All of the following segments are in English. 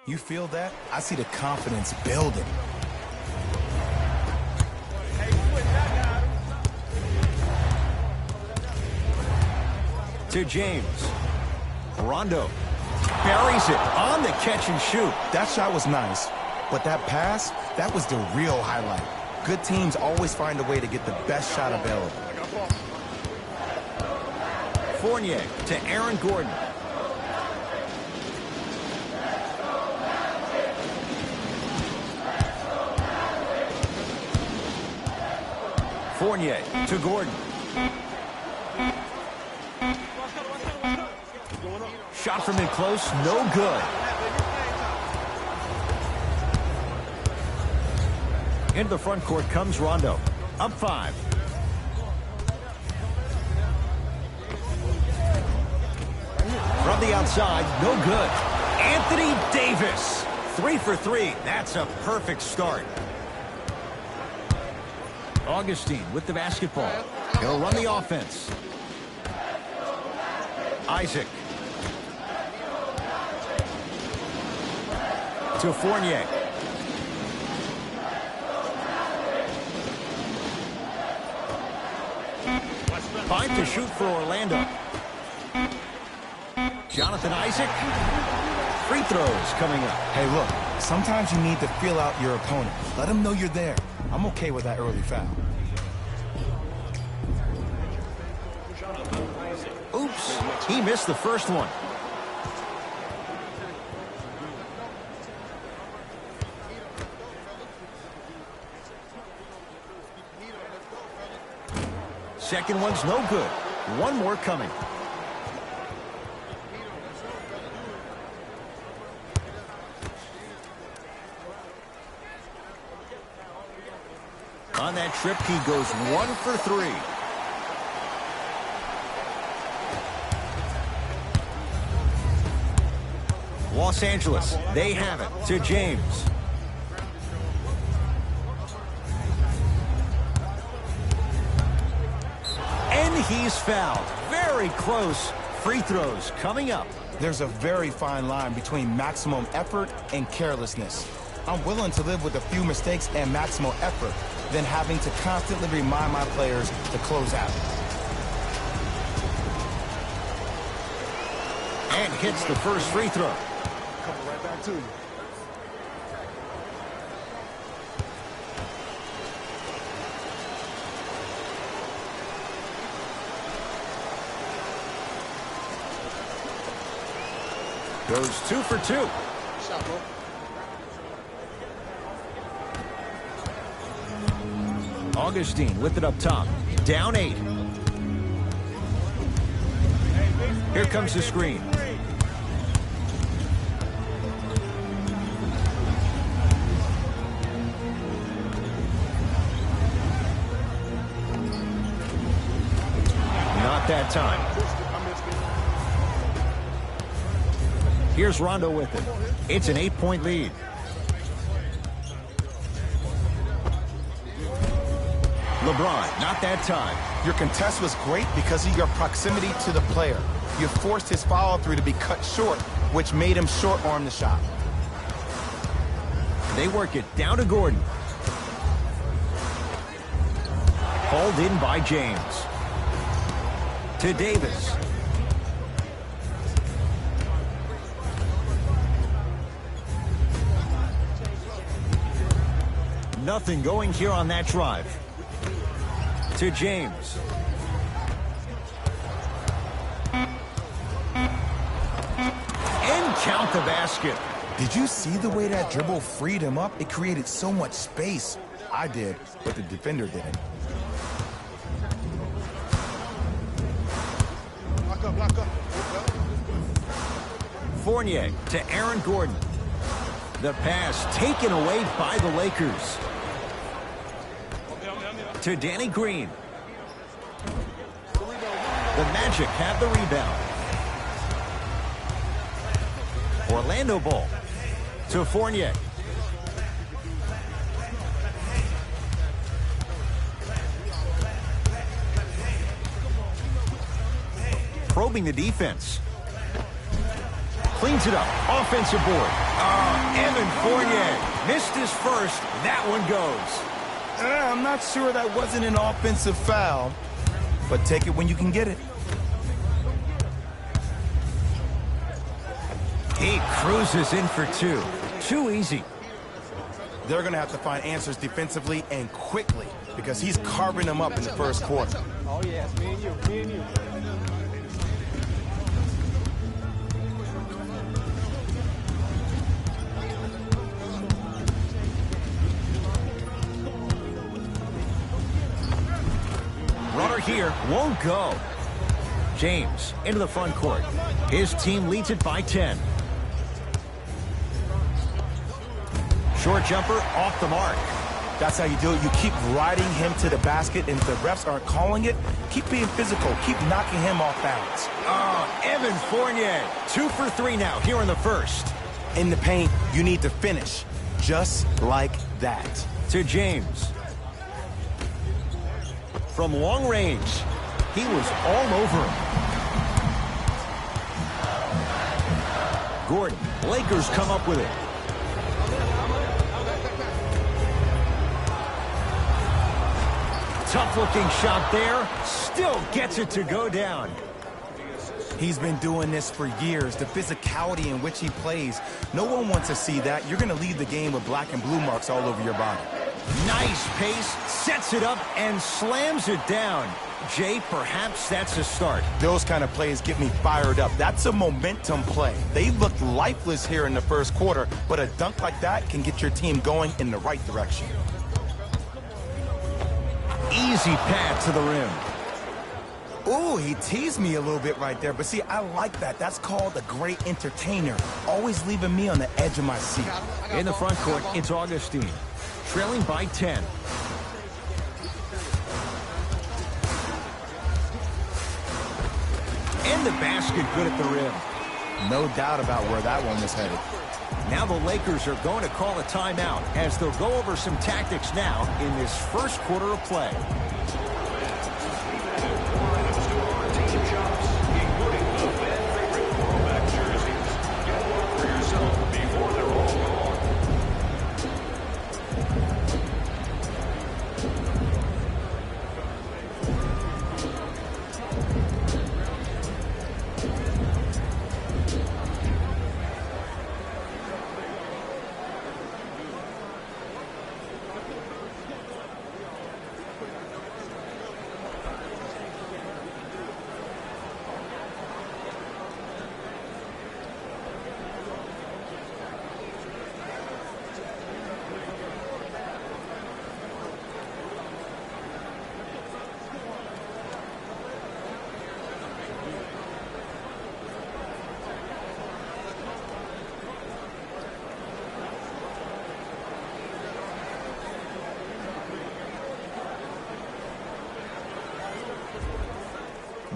You feel that? I see the confidence building. To James. Rondo buries it on the catch and shoot. That shot was nice, but that pass, that was the real highlight. Good teams always find a way to get the best shot available. Fournier to Aaron Gordon. Fournier to Gordon. Shot from in close, no good. Into the front court comes Rondo. Up 5. From the outside, no good. Anthony Davis. 3 for 3. That's a perfect start. Augustine with the basketball. He'll run the offense. Isaac. To Fournier. Five to shoot for Orlando. Jonathan Isaac. Free throws coming up. Hey, look, sometimes you need to feel out your opponent. Let them know you're there. I'm okay with that early foul. Oops, he missed the first one. Second one's no good. One more coming. On that trip, he goes 1 for 3. Los Angeles, they have it to James. And he's fouled. Very close. Free throws coming up. There's a very fine line between maximum effort and carelessness. I'm willing to live with a few mistakes and maximal effort than having to constantly remind my players to close out. And hits the first free throw. Coming right back to you. Goes 2 for 2. Shot, bro. Augustine with it up top. Down 8. Here comes the screen. Not that time. Here's Rondo with it. It's an 8-point lead. LeBron, not that time. Your contest was great because of your proximity to the player. You forced his follow-through to be cut short, which made him short-arm the shot. They work it down to Gordon. Hauled in by James. To Davis. Nothing going here on that drive. To James. And count the basket. Did you see the way that dribble freed him up? It created so much space. I did, but the defender didn't. Lock up, lock up. Fournier to Aaron Gordon. The pass taken away by the Lakers. To Danny Green. The Magic have the rebound. Orlando ball to Fournier. Probing the defense. Cleans it up. Offensive board. Evan Fournier missed his first. That one goes. I'm not sure that wasn't an offensive foul, but take it when you can get it. He cruises in for two. Too easy. They're going to have to find answers defensively and quickly because he's carving them up in the first quarter. Oh, yes, me and you, me and you. Runner here won't go. James into the front court. His team leads it by 10. Short jumper off the mark. That's how you do it. You keep riding him to the basket, and if the refs aren't calling it, keep being physical. Keep knocking him off balance. Evan Fournier. 2 for 3 now here in the first. In the paint, you need to finish just like that. To James. From long range, he was all over him. Gordon, Lakers come up with it. Tough-looking shot there. Still gets it to go down. He's been doing this for years. The physicality in which he plays, no one wants to see that. You're going to leave the game with black and blue marks all over your body. Nice pace, sets it up, and slams it down. Jay, perhaps that's a start. Those kind of plays get me fired up. That's a momentum play. They looked lifeless here in the first quarter, but a dunk like that can get your team going in the right direction. Easy path to the rim. Ooh, he teased me a little bit right there, but see, I like that. That's called a great entertainer, always leaving me on the edge of my seat. In the front court, it's Augustine, trailing by 10. And the basket good at the rim. No doubt about where that one was headed. Now the Lakers are going to call a timeout as they'll go over some tactics now in this first quarter of play.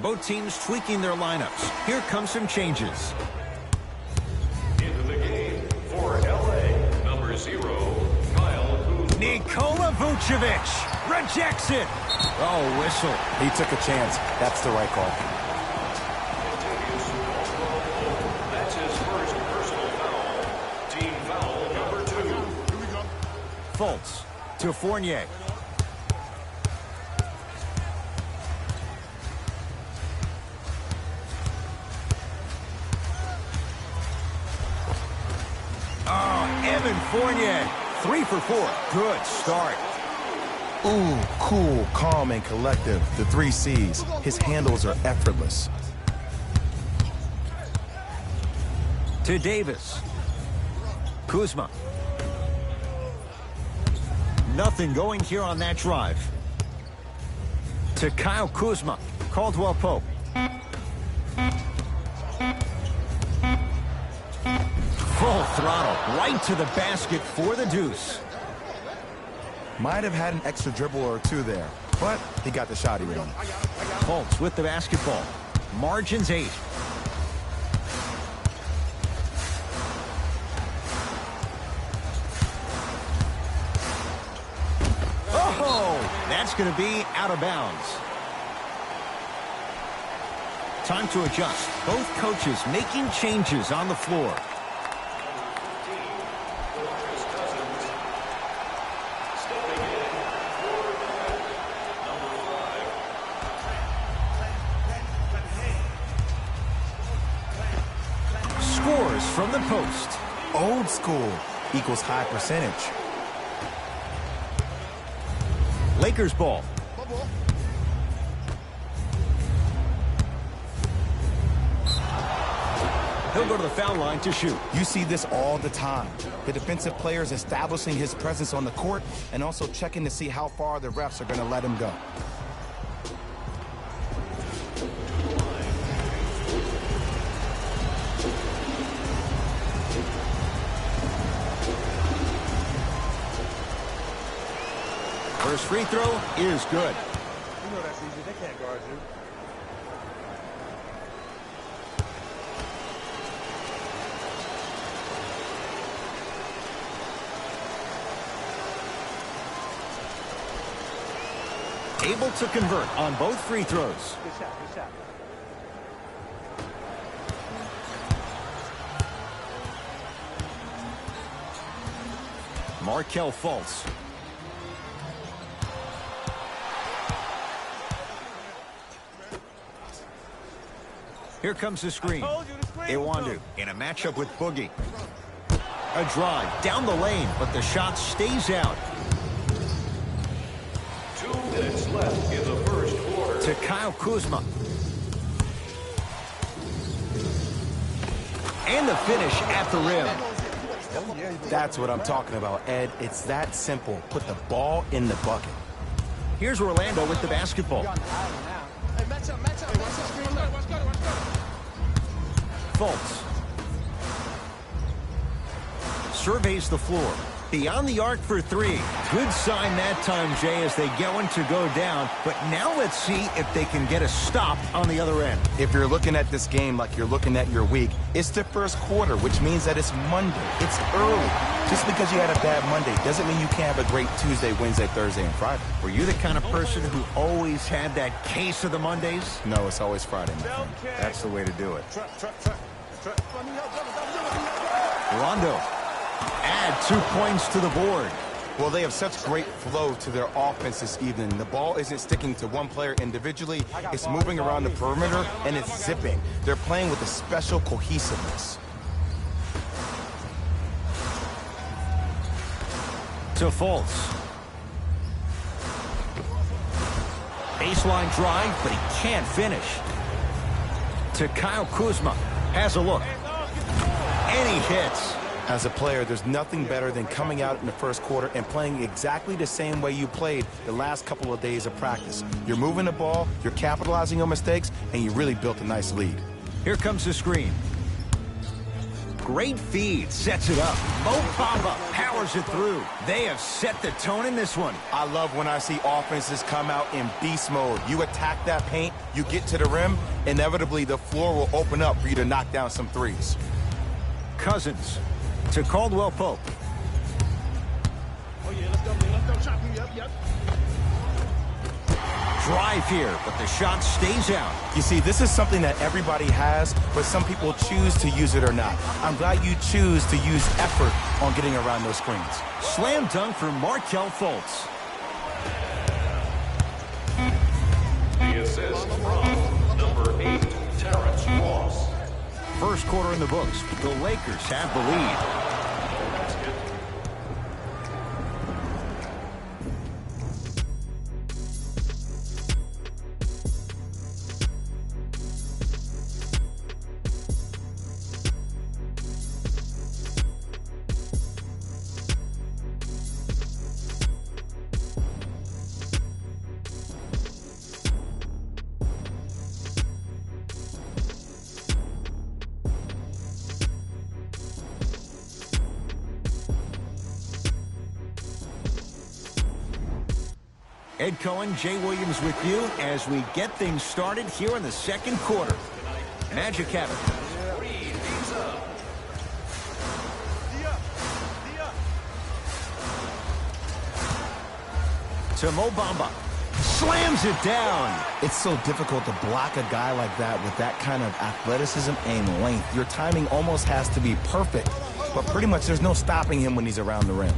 Both teams tweaking their lineups. Here come some changes. Into the game for LA, number 0, Kyle Kuzma. Nikola Vucevic rejects it. Oh, whistle. He took a chance. That's the right call. That's his first personal foul. Team foul number 2. Here we go. Fultz to Fournier. Evan Fournier, 3 for 4. Good start. Ooh, cool, calm, and collective. The 3 C's. His handles are effortless. To Davis. Kuzma. Nothing going here on that drive. To Kyle Kuzma. Caldwell Pope. Full throttle, right to the basket for the deuce. Might have had an extra dribble or 2 there, but he got the shot he wanted. Fultz with the basketball. Margins 8. Oh, that's going to be out of bounds. time to adjust. Both coaches making changes on the floor. Scores from the post. Old school equals high percentage. Lakers ball. He'll go to the foul line to shoot. You see this all the time. The defensive players establishing his presence on the court and also checking to see how far the refs are going to let him go. First free throw is good. You know that's easy. They can't guard you. Able to convert on both free throws. Good shot, good shot. Markelle Fultz. Here comes the screen. Iwandu in a matchup with Boogie. A drive down the lane, but the shot stays out. 2 minutes left in the first quarter. To Kyle Kuzma. And the finish at the rim. That's what I'm talking about, Ed. It's that simple. Put the ball in the bucket. Here's Orlando with the basketball. Hey, match up, match up. Hey, watch the screen. Watch go, watch go. Fultz. Surveys the floor. Beyond the arc for three. Good sign that time, Jay, as they going to go down. But now let's see if they can get a stop on the other end. If you're looking at this game like you're looking at your week, it's the first quarter, which means that it's Monday. It's early. Just because you had a bad Monday doesn't mean you can't have a great Tuesday, Wednesday, Thursday, and Friday. Were you the kind of person who always had that case of the Mondays? No, it's always Friday, my friend. That's the way to do it. Trap. Rondo. Add 2 points to the board. Well, they have such great flow to their offense this evening. The ball isn't sticking to one player individually. It's moving around the perimeter, and it's zipping. They're playing with a special cohesiveness. To Fultz. Baseline drive, but he can't finish. To Kyle Kuzma. Has a look. And he hits. As a player, there's nothing better than coming out in the first quarter and playing exactly the same way you played the last couple of days of practice. You're moving the ball, you're capitalizing on mistakes, and you really built a nice lead. Here comes the screen. Great feed, sets it up. Mo Bamba powers it through. They have set the tone in this one. I love when I see offenses come out in beast mode. You attack that paint, you get to the rim, inevitably the floor will open up for you to knock down some threes. Cousins to Caldwell Pope. Oh, yeah, let's go. Shot me. Yep. Drive here, but the shot stays out. You see, this is something that everybody has, but some people choose to use it or not. I'm glad you choose to use effort on getting around those screens. Slam dunk for Markelle Fultz. The assist from number 8, Terrence Ross. First quarter in the books. The Lakers have the lead. Ed Cohen, Jay Williams with you as we get things started here in the second quarter. Magic have it. To Mo Bamba. Slams it down. It's so difficult to block a guy like that with that kind of athleticism and length. Your timing almost has to be perfect, but pretty much there's no stopping him when he's around the rim.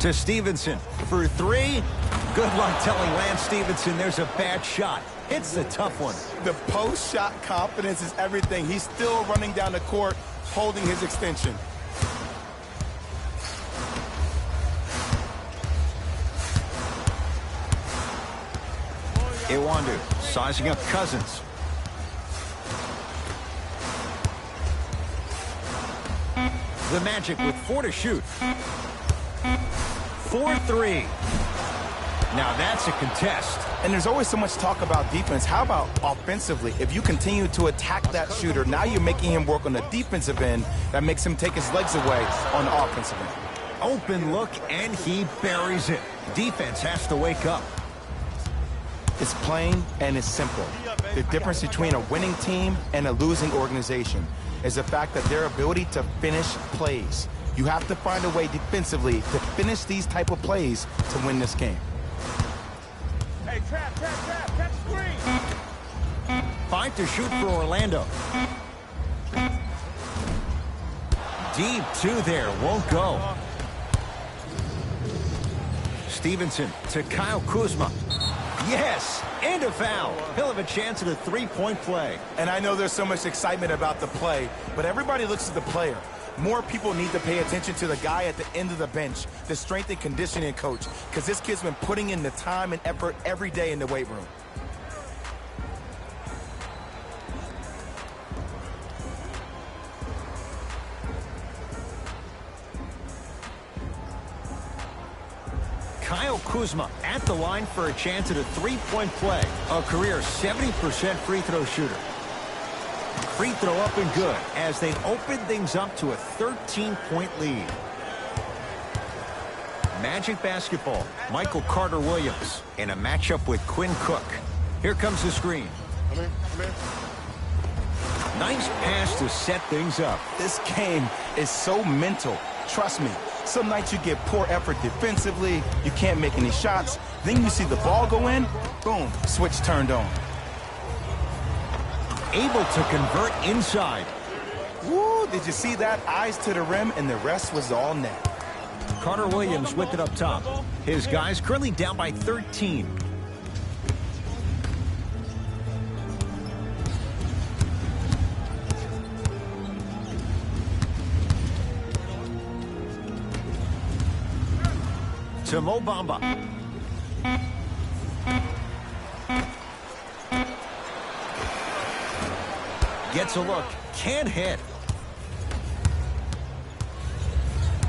To Stevenson for three. Good luck telling Lance Stevenson there's a bad shot. It's the tough one. The post-shot confidence is everything. He's still running down the court, holding his extension. Iwandu sizing up Cousins. The Magic with 4 to shoot. 4-3. Now that's a contest. And there's always so much talk about defense. How about offensively? If you continue to attack that shooter, now you're making him work on the defensive end. That makes him take his legs away on the offensive end. Open look, and he buries it. Defense has to wake up. It's plain and it's simple. The difference between a winning team and a losing organization is the fact that their ability to finish plays. You have to find a way defensively to finish these type of plays to win this game. Hey, trap, catch screen. 5 to shoot for Orlando. Deep 2 there, won't go. Stevenson to Kyle Kuzma. Yes, and a foul. He'll have a chance at a three-point play. And I know there's so much excitement about the play, but everybody looks at the player. More people need to pay attention to the guy at the end of the bench, the strength and conditioning coach, because this kid's been putting in the time and effort every day in the weight room. Kyle Kuzma at the line for a chance at a three-point play. A career 70% free throw shooter. Free throw up and good as they open things up to a 13-point lead. Magic basketball, Michael Carter-Williams in a matchup with Quinn Cook. Here comes the screen. Come here. Nice pass to set things up. This game is so mental. Trust me. Some nights you get poor effort defensively, you can't make any shots, then you see the ball go in, boom, switch turned on. Able to convert inside. Woo, did you see that? Eyes to the rim, and the rest was all net. Carter-Williams with it up top. His guys currently down by 13. To Mo Bamba. Gets a look. Can't hit.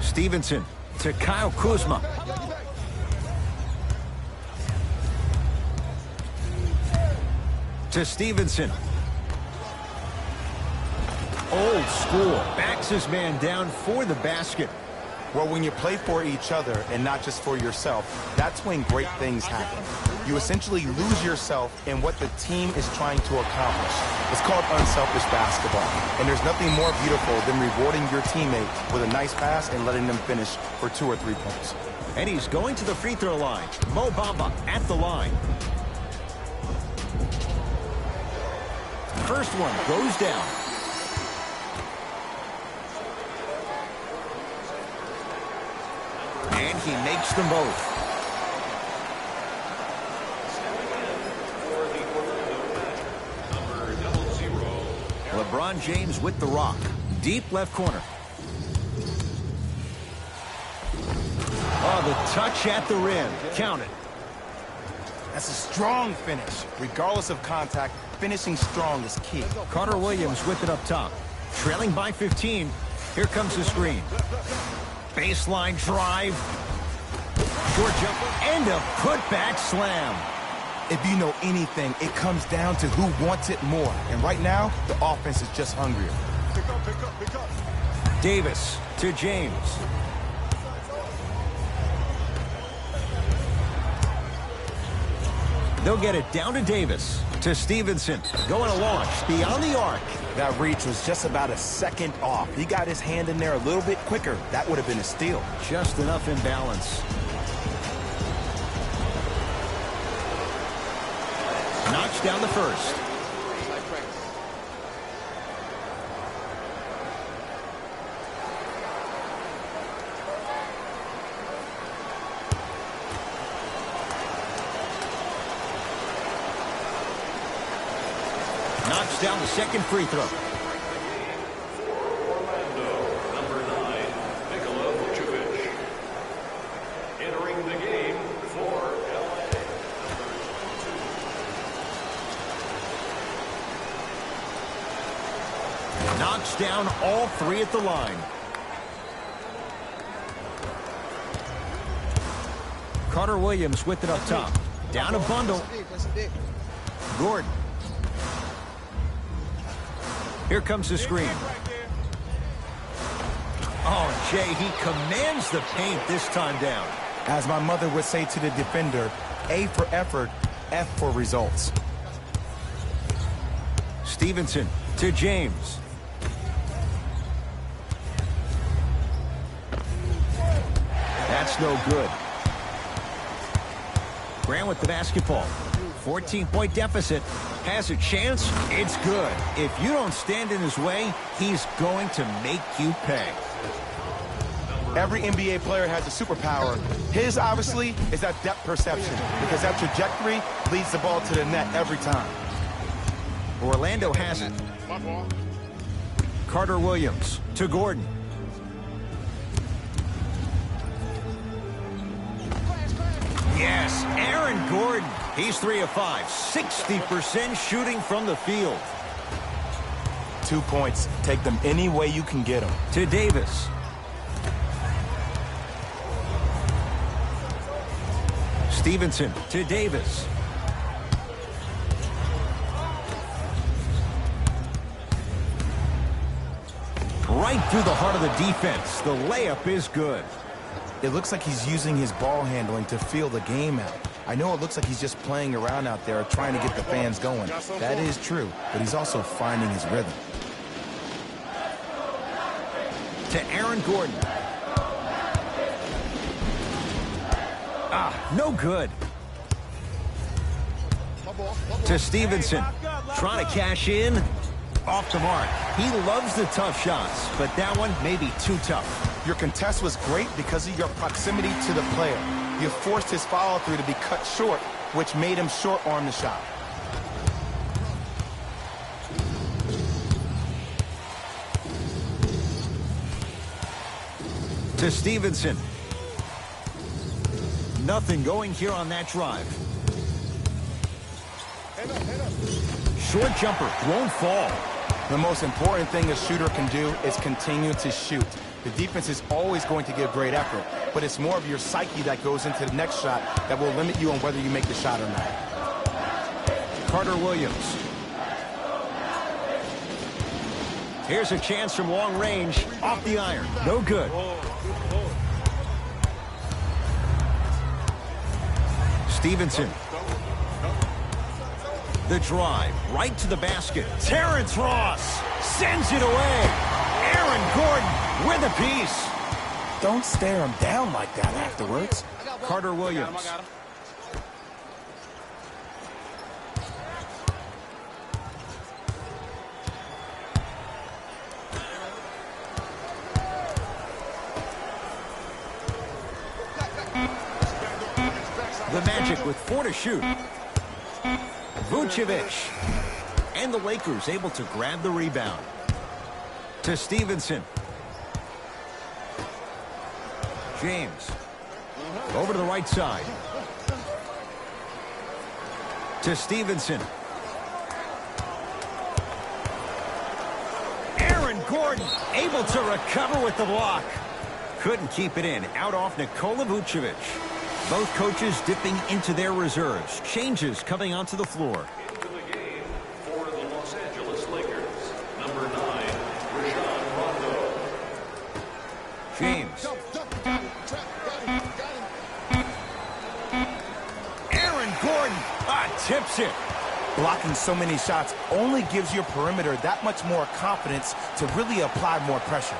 Stevenson to Kyle Kuzma. To Stevenson. Old school. Backs his man down for the basket. Well, when you play for each other and not just for yourself, that's when great things happen. You essentially lose yourself in what the team is trying to accomplish. It's called unselfish basketball. And there's nothing more beautiful than rewarding your teammate with a nice pass and letting them finish for 2 or 3 points. And he's going to the free throw line. Mo Bamba at the line. First one goes down. And he makes them both. LeBron James with the rock. Deep left corner. Oh, the touch at the rim. Count it. That's a strong finish. Regardless of contact, finishing strong is key. Carter-Williams with it up top. Trailing by 15. Here comes the screen. Baseline drive. Short jump and a putback slam. If you know anything, it comes down to who wants it more. And right now, the offense is just hungrier. Pick up. Davis to James. They'll get it down to Davis. To Stevenson. Going to launch beyond the arc. That reach was just about a second off. He got his hand in there a little bit quicker. That would have been a steal. Just enough imbalance. Knocks down the first. Knocks down the second free throw. Knocks down all three at the line. Carter Williams with it up top. Down a bundle. Gordon. Here comes the screen. Oh, Jay, he commands the paint this time down. As my mother would say to the defender, A for effort, F for results. Stevenson to James. That's no good. Grant with the basketball. 14-point deficit. Has a chance. It's good. If you don't stand in his way, he's going to make you pay. Every NBA player has a superpower. His, obviously, is that depth perception, because that trajectory leads the ball to the net every time. Orlando has it. Carter Williams to Gordon. Yes, Aaron Gordon. He's 3 of 5. 60% shooting from the field. 2 points. Take them any way you can get them. To Davis. Stevenson to Davis. Right through the heart of the defense. The layup is good. It looks like he's using his ball handling to feel the game out. I know it looks like he's just playing around out there trying to get the fans going. That is true, but he's also finding his rhythm. To Aaron Gordon. No good. To Stevenson. Trying to cash in. Off the mark. He loves the tough shots, but that one may be too tough. Your contest was great because of your proximity to the player. You forced his follow-through to be cut short, which made him short-arm the shot. To Stevenson. Nothing going here on that drive. Short jumper won't fall. The most important thing a shooter can do is continue to shoot. The defense is always going to give great effort, but it's more of your psyche that goes into the next shot that will limit you on whether you make the shot or not. Carter Williams. Here's a chance from long range. Off the iron. No good. Stevenson. The drive. Right to the basket. Terrence Ross sends it away. Aaron Gordon with a piece. Don't stare him down like that afterwards. Carter Williams. The Magic with 4 to shoot. Vucevic. And the Lakers able to grab the rebound. To Stevenson. James. Over to the right side. To Stevenson. Aaron Gordon able to recover with the block. Couldn't keep it in. Out off Nikola Vucevic. Both coaches dipping into their reserves. Changes coming onto the floor. Into the game for the Los Angeles Lakers, number 9, Rajon Rondo. James. Aaron Gordon tips it. Blocking so many shots only gives your perimeter that much more confidence to really apply more pressure.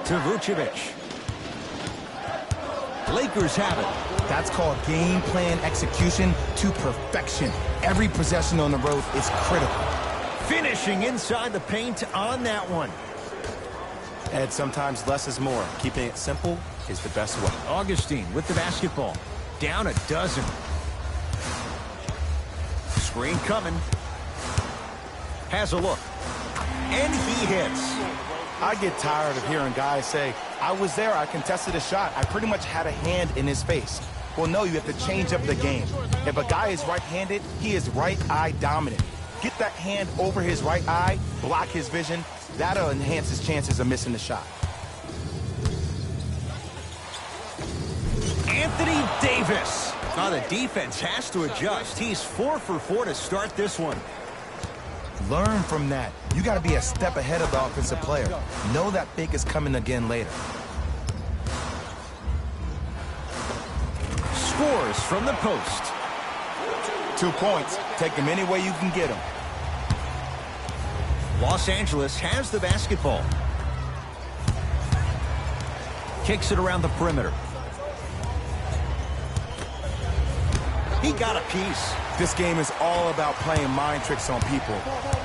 To Vucevic. Lakers have it. That's called game plan execution to perfection. Every possession on the road is critical. Finishing inside the paint on that one. And sometimes less is more. Keeping it simple is the best way. Augustine with the basketball. Down a dozen. Screen coming. Has a look. And he hits. I get tired of hearing guys say, I was there, I contested a shot, I pretty much had a hand in his face. Well, no, you have to change up the game. If a guy is right-handed, he is right eye dominant. Get that hand over his right eye, block his vision. That'll enhance his chances of missing the shot. Anthony Davis. Now the defense has to adjust. He's 4 for 4 to start this one. Learn from that. You got to be a step ahead of the offensive player. Know that big is coming again later. Scores from the post. 2 points. Take them any way you can get them. Los Angeles has the basketball. Kicks it around the perimeter. He got a piece. This game is all about playing mind tricks on people.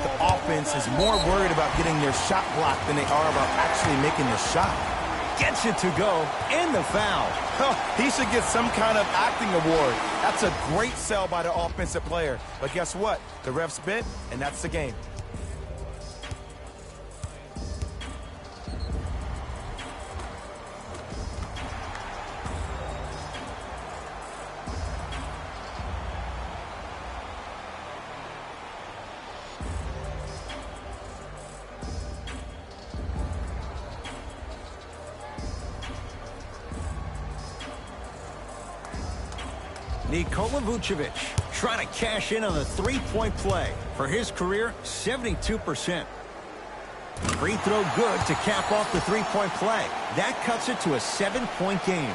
The offense is more worried about getting their shot blocked than they are about actually making the shot. Gets it to go, and the foul. He should get some kind of acting award. That's a great sell by the offensive player. But guess what? The ref spit, and that's the game. Nikola Vucevic trying to cash in on the three-point play. For his career, 72%. Free throw good to cap off the three-point play. That cuts it to a 7-point game.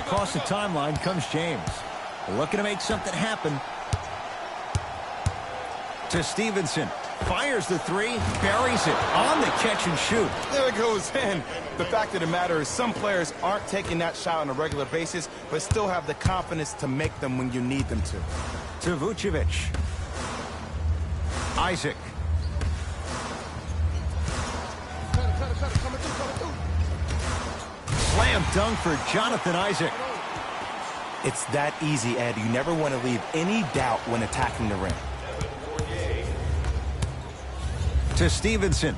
Across the timeline comes James. Looking to make something happen. To Stevenson. Fires the three, buries it on the catch and shoot. There it goes in. The fact of the matter is some players aren't taking that shot on a regular basis, but still have the confidence to make them when you need them to. To Vucevic. Isaac. Slam dunk for Jonathan Isaac. It's that easy, Ed. You never want to leave any doubt when attacking the rim. To Stevenson.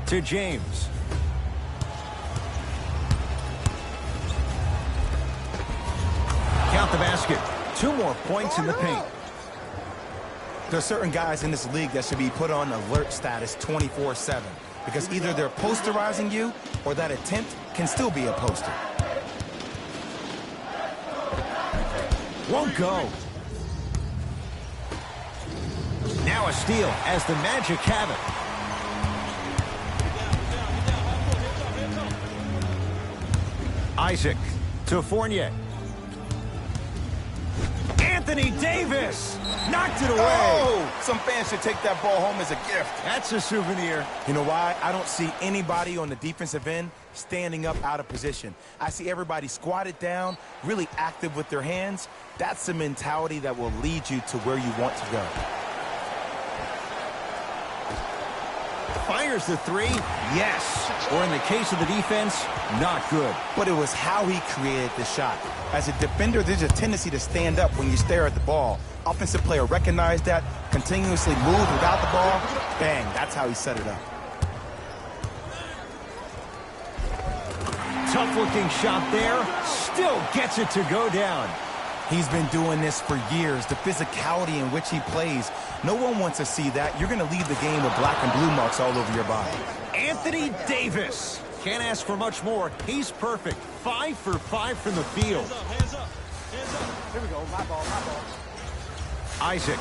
To James. Count the basket. 2 more points in the paint. There are certain guys in this league that should be put on alert status 24/7 because either they're posterizing you or that attempt can still be a poster. Won't go. Now a steal as the Magic have it. Isaac to Fournier. Anthony Davis knocked it away. Oh, some fans should take that ball home as a gift. That's a souvenir. You know why? I don't see anybody on the defensive end standing up out of position. I see everybody squatted down, really active with their hands. That's the mentality that will lead you to where you want to go. Fires the three, yes. Or in the case of the defense, not good. But it was how he created the shot. As a defender, there's a tendency to stand up when you stare at the ball. Offensive player recognized that, continuously moved without the ball. Bang, that's how he set it up. Tough-looking shot there. Still gets it to go down. He's been doing this for years. The physicality in which he plays. No one wants to see that. You're going to leave the game with black and blue marks all over your body. Anthony Davis. Can't ask for much more. He's perfect. 5 for 5 from the field. Hands up, hands up. Here we go, my ball, my ball. Isaac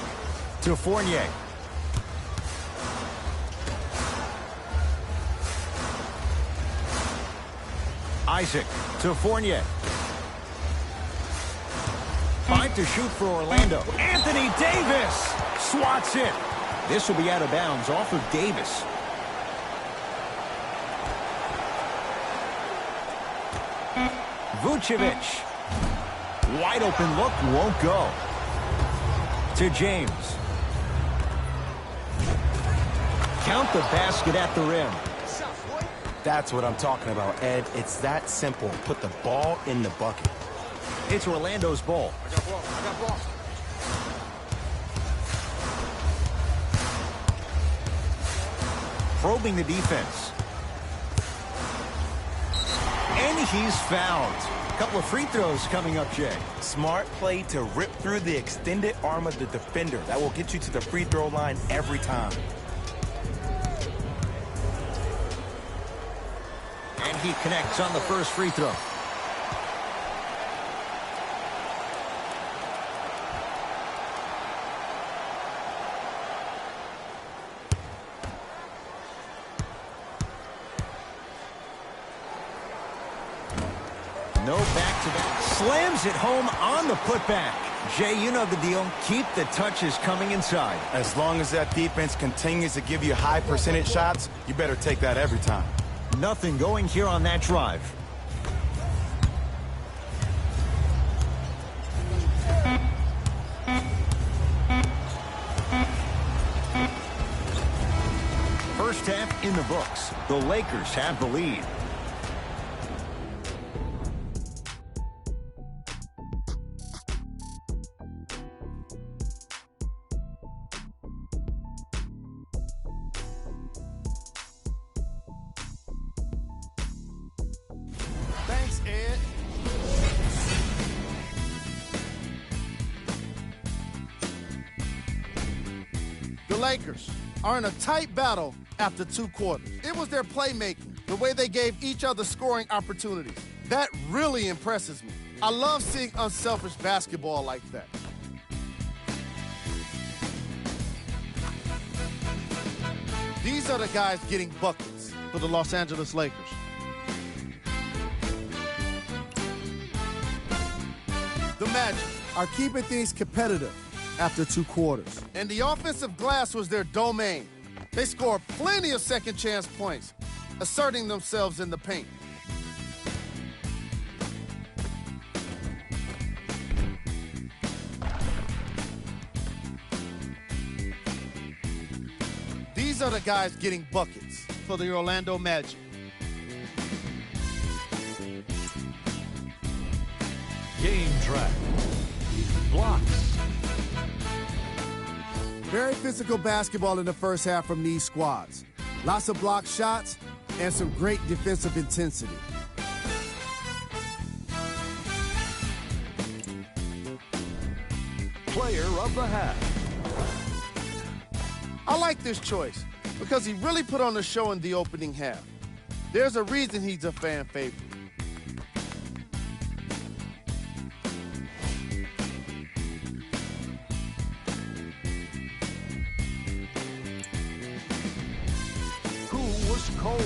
to Fournier. Isaac to Fournier. 5 to shoot for Orlando. Anthony Davis swats it. This will be out of bounds off of Davis. Vucevic. Wide open look, won't go. To James. Count the basket at the rim. That's what I'm talking about, Ed. It's that simple. Put the ball in the bucket. It's Orlando's ball. I got ball. I got ball. Probing the defense. And he's fouled. A couple of free throws coming up, Jay. Smart play to rip through the extended arm of the defender. That will get you to the free throw line every time. And he connects on the first free throw. No back-to-back. Slams it home on the putback. Jay, you know the deal. Keep the touches coming inside. As long as that defense continues to give you high percentage shots, you better take that every time. Nothing going here on that drive. First half in the books. The Lakers have the lead. Thanks, Ed. The Lakers are in a tight battle after 2 quarters. It was their playmaking, the way they gave each other scoring opportunities. That really impresses me. I love seeing unselfish basketball like that. These are the guys getting buckets for the Los Angeles Lakers. The Magic are keeping things competitive after 2 quarters. And the offensive glass was their domain. They scored plenty of second chance points, asserting themselves in the paint. These are the guys getting buckets for the Orlando Magic. Game track. Blocks. Very physical basketball in the first half from these squads. Lots of block shots and some great defensive intensity. Player of the half. I like this choice because he really put on a show in the opening half. There's a reason he's a fan favorite. Who was cold?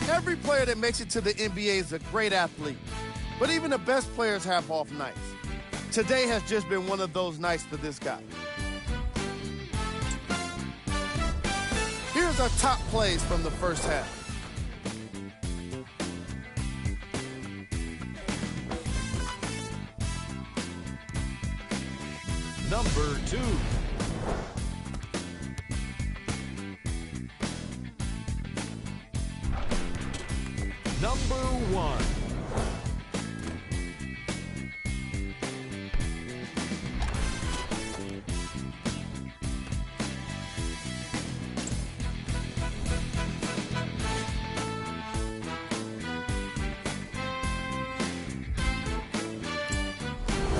Every player that makes it to the NBA is a great athlete, but even the best players have off nights. Today has just been one of those nights for this guy. Here's our top plays from the first half. Number 2. Number 1.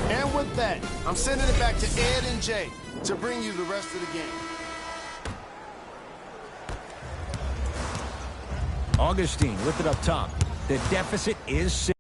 And with that, I'm sending it back to Ed and Jay to bring you the rest of the game. Augustine with it up top. The deficit is 6.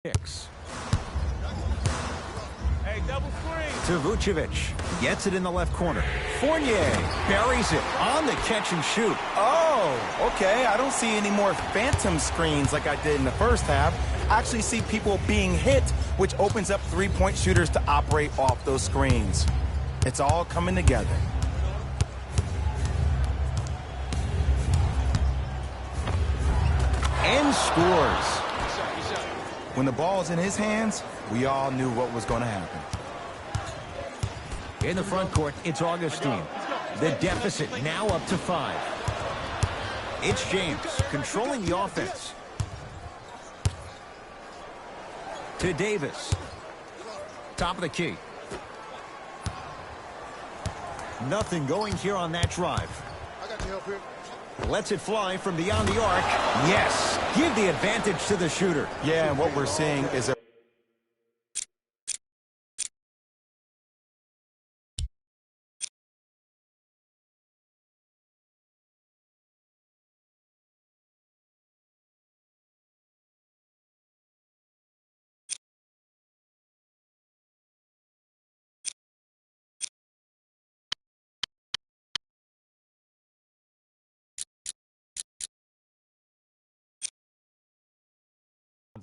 6. To Vucevic. Gets it in the left corner. Fournier buries it on the catch and shoot. Oh, okay. I don't see any more phantom screens like I did in the first half. I actually see people being hit, which opens up three-point shooters to operate off those screens. It's all coming together. And scores. When the ball is in his hands, we all knew what was going to happen. In the front court, it's Augustine. The deficit now up to 5. It's James controlling the offense. To Davis. Top of the key. Nothing going here on that drive. I got your help here. Lets it fly from beyond the arc. Yes, give the advantage to the shooter. Yeah, and what we're seeing is a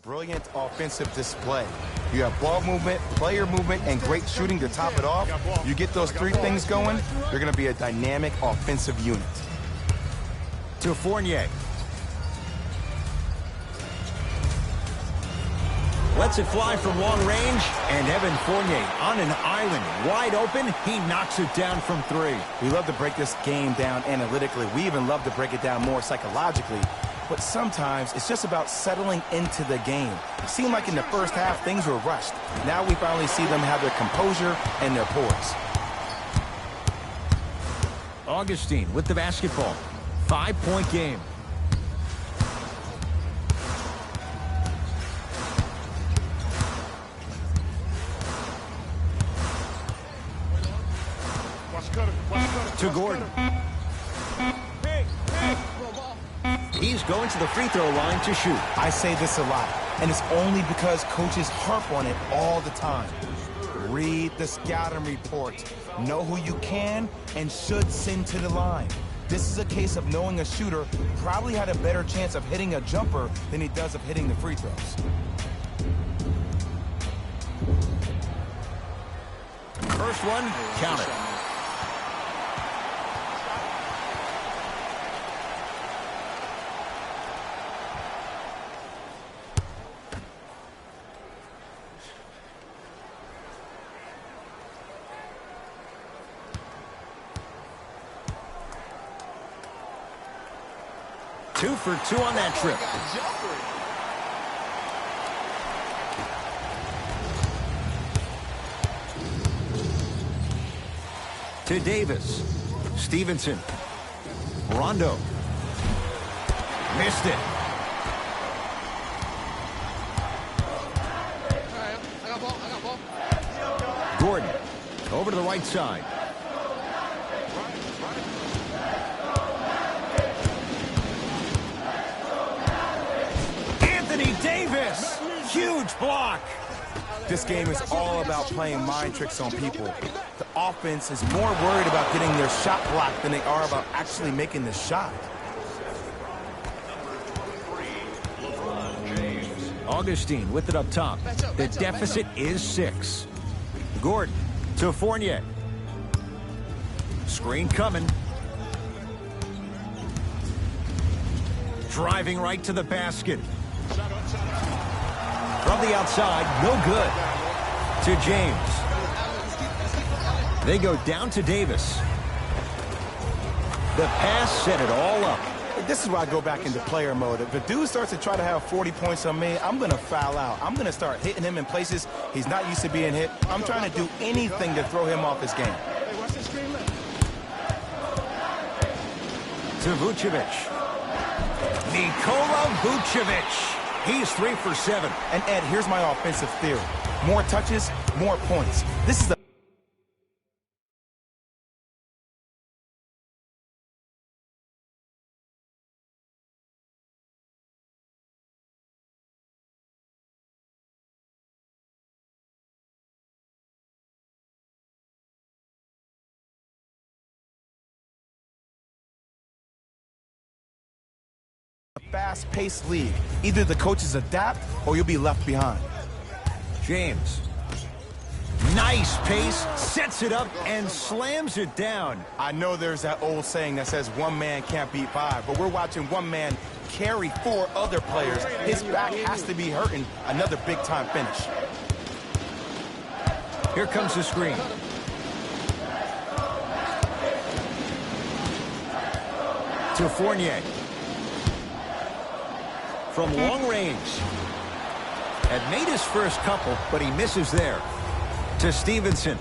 brilliant offensive display. You have ball movement, player movement, and great shooting to top it off. You get those three things going, you're going to be a dynamic offensive unit. To Fournier. Lets it fly from long range, and Evan Fournier on an island, wide open. He knocks it down from 3. We love to break this game down analytically. We even love to break it down more psychologically. But sometimes it's just about settling into the game. It seemed like in the first half, things were rushed. Now we finally see them have their composure and their poise. Augustine with the basketball. 5-point game. To Gordon. He's going to the free throw line to shoot. I say this a lot, and it's only because coaches harp on it all the time. Read the scouting report. Know who you can and should send to the line. This is a case of knowing a shooter probably had a better chance of hitting a jumper than he does of hitting the free throws. First one, count it. Two for 2 on that trip. To Davis. Stevenson. Rondo. Missed it. I got ball. Gordon. Over to the right side. Davis, huge block. This game is all about playing mind tricks on people. The offense is more worried about getting their shot blocked than they are about actually making the shot. Augustine with it up top. The deficit is 6. Gordon to Fournier. Screen coming. Driving right to the basket. From the outside, no good. To James. They go down to Davis. The pass set it all up. This is where I go back into player mode. If a dude starts to try to have 40 points on me, I'm going to foul out. I'm going to start hitting him in places he's not used to being hit. I'm trying to do anything to throw him off his game. To Vucevic. Nikola Vucevic. He's 3 for 7. And Ed, here's my offensive theory. More touches, more points. This is the fast-paced league. Either the coaches adapt or you'll be left behind. James. Nice pace, sets it up, and slams it down. I know there's that old saying that says one man can't beat five, but we're watching one man carry four other players. His back has to be hurting. Another big-time finish. Here comes the screen. To Fournier. From long range. Had made his first couple, but he misses there. To Stevenson.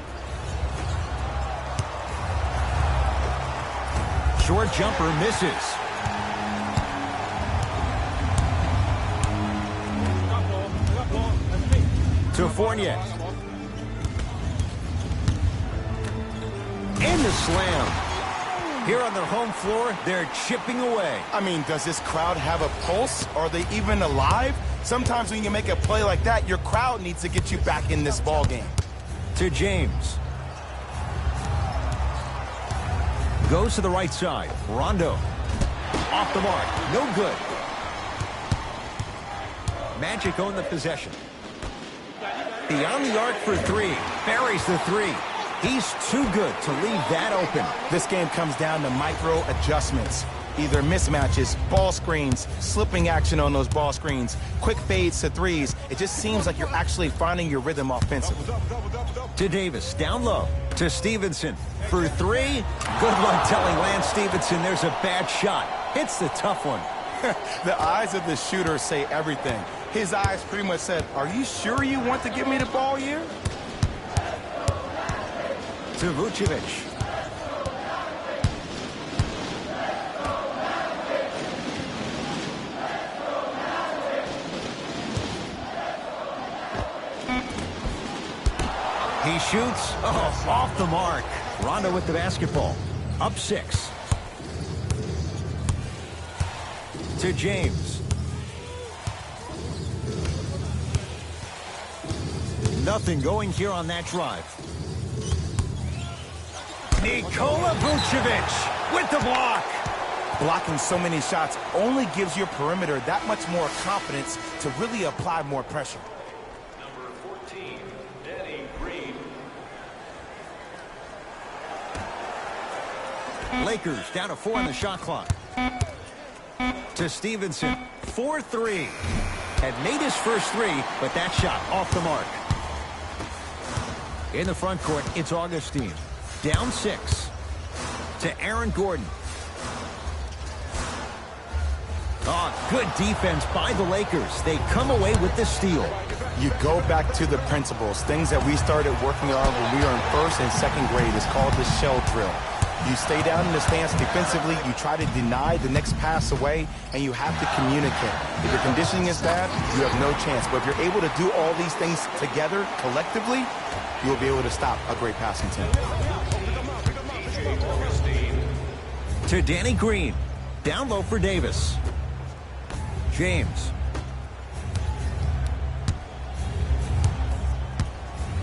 Short jumper misses. To Fournier. And the slam. Here on their home floor, they're chipping away. I mean, does this crowd have a pulse? Are they even alive? Sometimes when you make a play like that, your crowd needs to get you back in this ball game. To James. Goes to the right side. Rondo. Off the mark. No good. Magic own the possession. Beyond the arc for three. Buries the three. He's too good to leave that open. This game comes down to micro adjustments. Either mismatches, ball screens, slipping action on those ball screens, quick fades to threes. It just seems like you're actually finding your rhythm offensively. To Davis, down low. To Stevenson. For three. Good luck telling Lance Stevenson there's a bad shot. Hits the tough one. The eyes of the shooter say everything. His eyes pretty much said, are you sure you want to give me the ball here? To Vucevic. He shoots. Oh, off the mark. Rondo with the basketball. Up 6. To James. Nothing going here on that drive. Nikola Vucevic with the block. Blocking so many shots only gives your perimeter that much more confidence to really apply more pressure. Number 14, Danny Green. Lakers down to 4 on the shot clock. To Stevenson. 4-3. Had made his first three, but that shot off the mark. In the front court, it's Augustine. Down 6. To Aaron Gordon. Oh, good defense by the Lakers. They come away with the steal. You go back to the principles, things that we started working on when we were in first and second grade. It's called the shell drill. You stay down in the stance defensively, you try to deny the next pass away, and you have to communicate. If your conditioning is bad, you have no chance. But if you're able to do all these things together, collectively, you will be able to stop a great passing team. To Danny Green. Down low for Davis. James.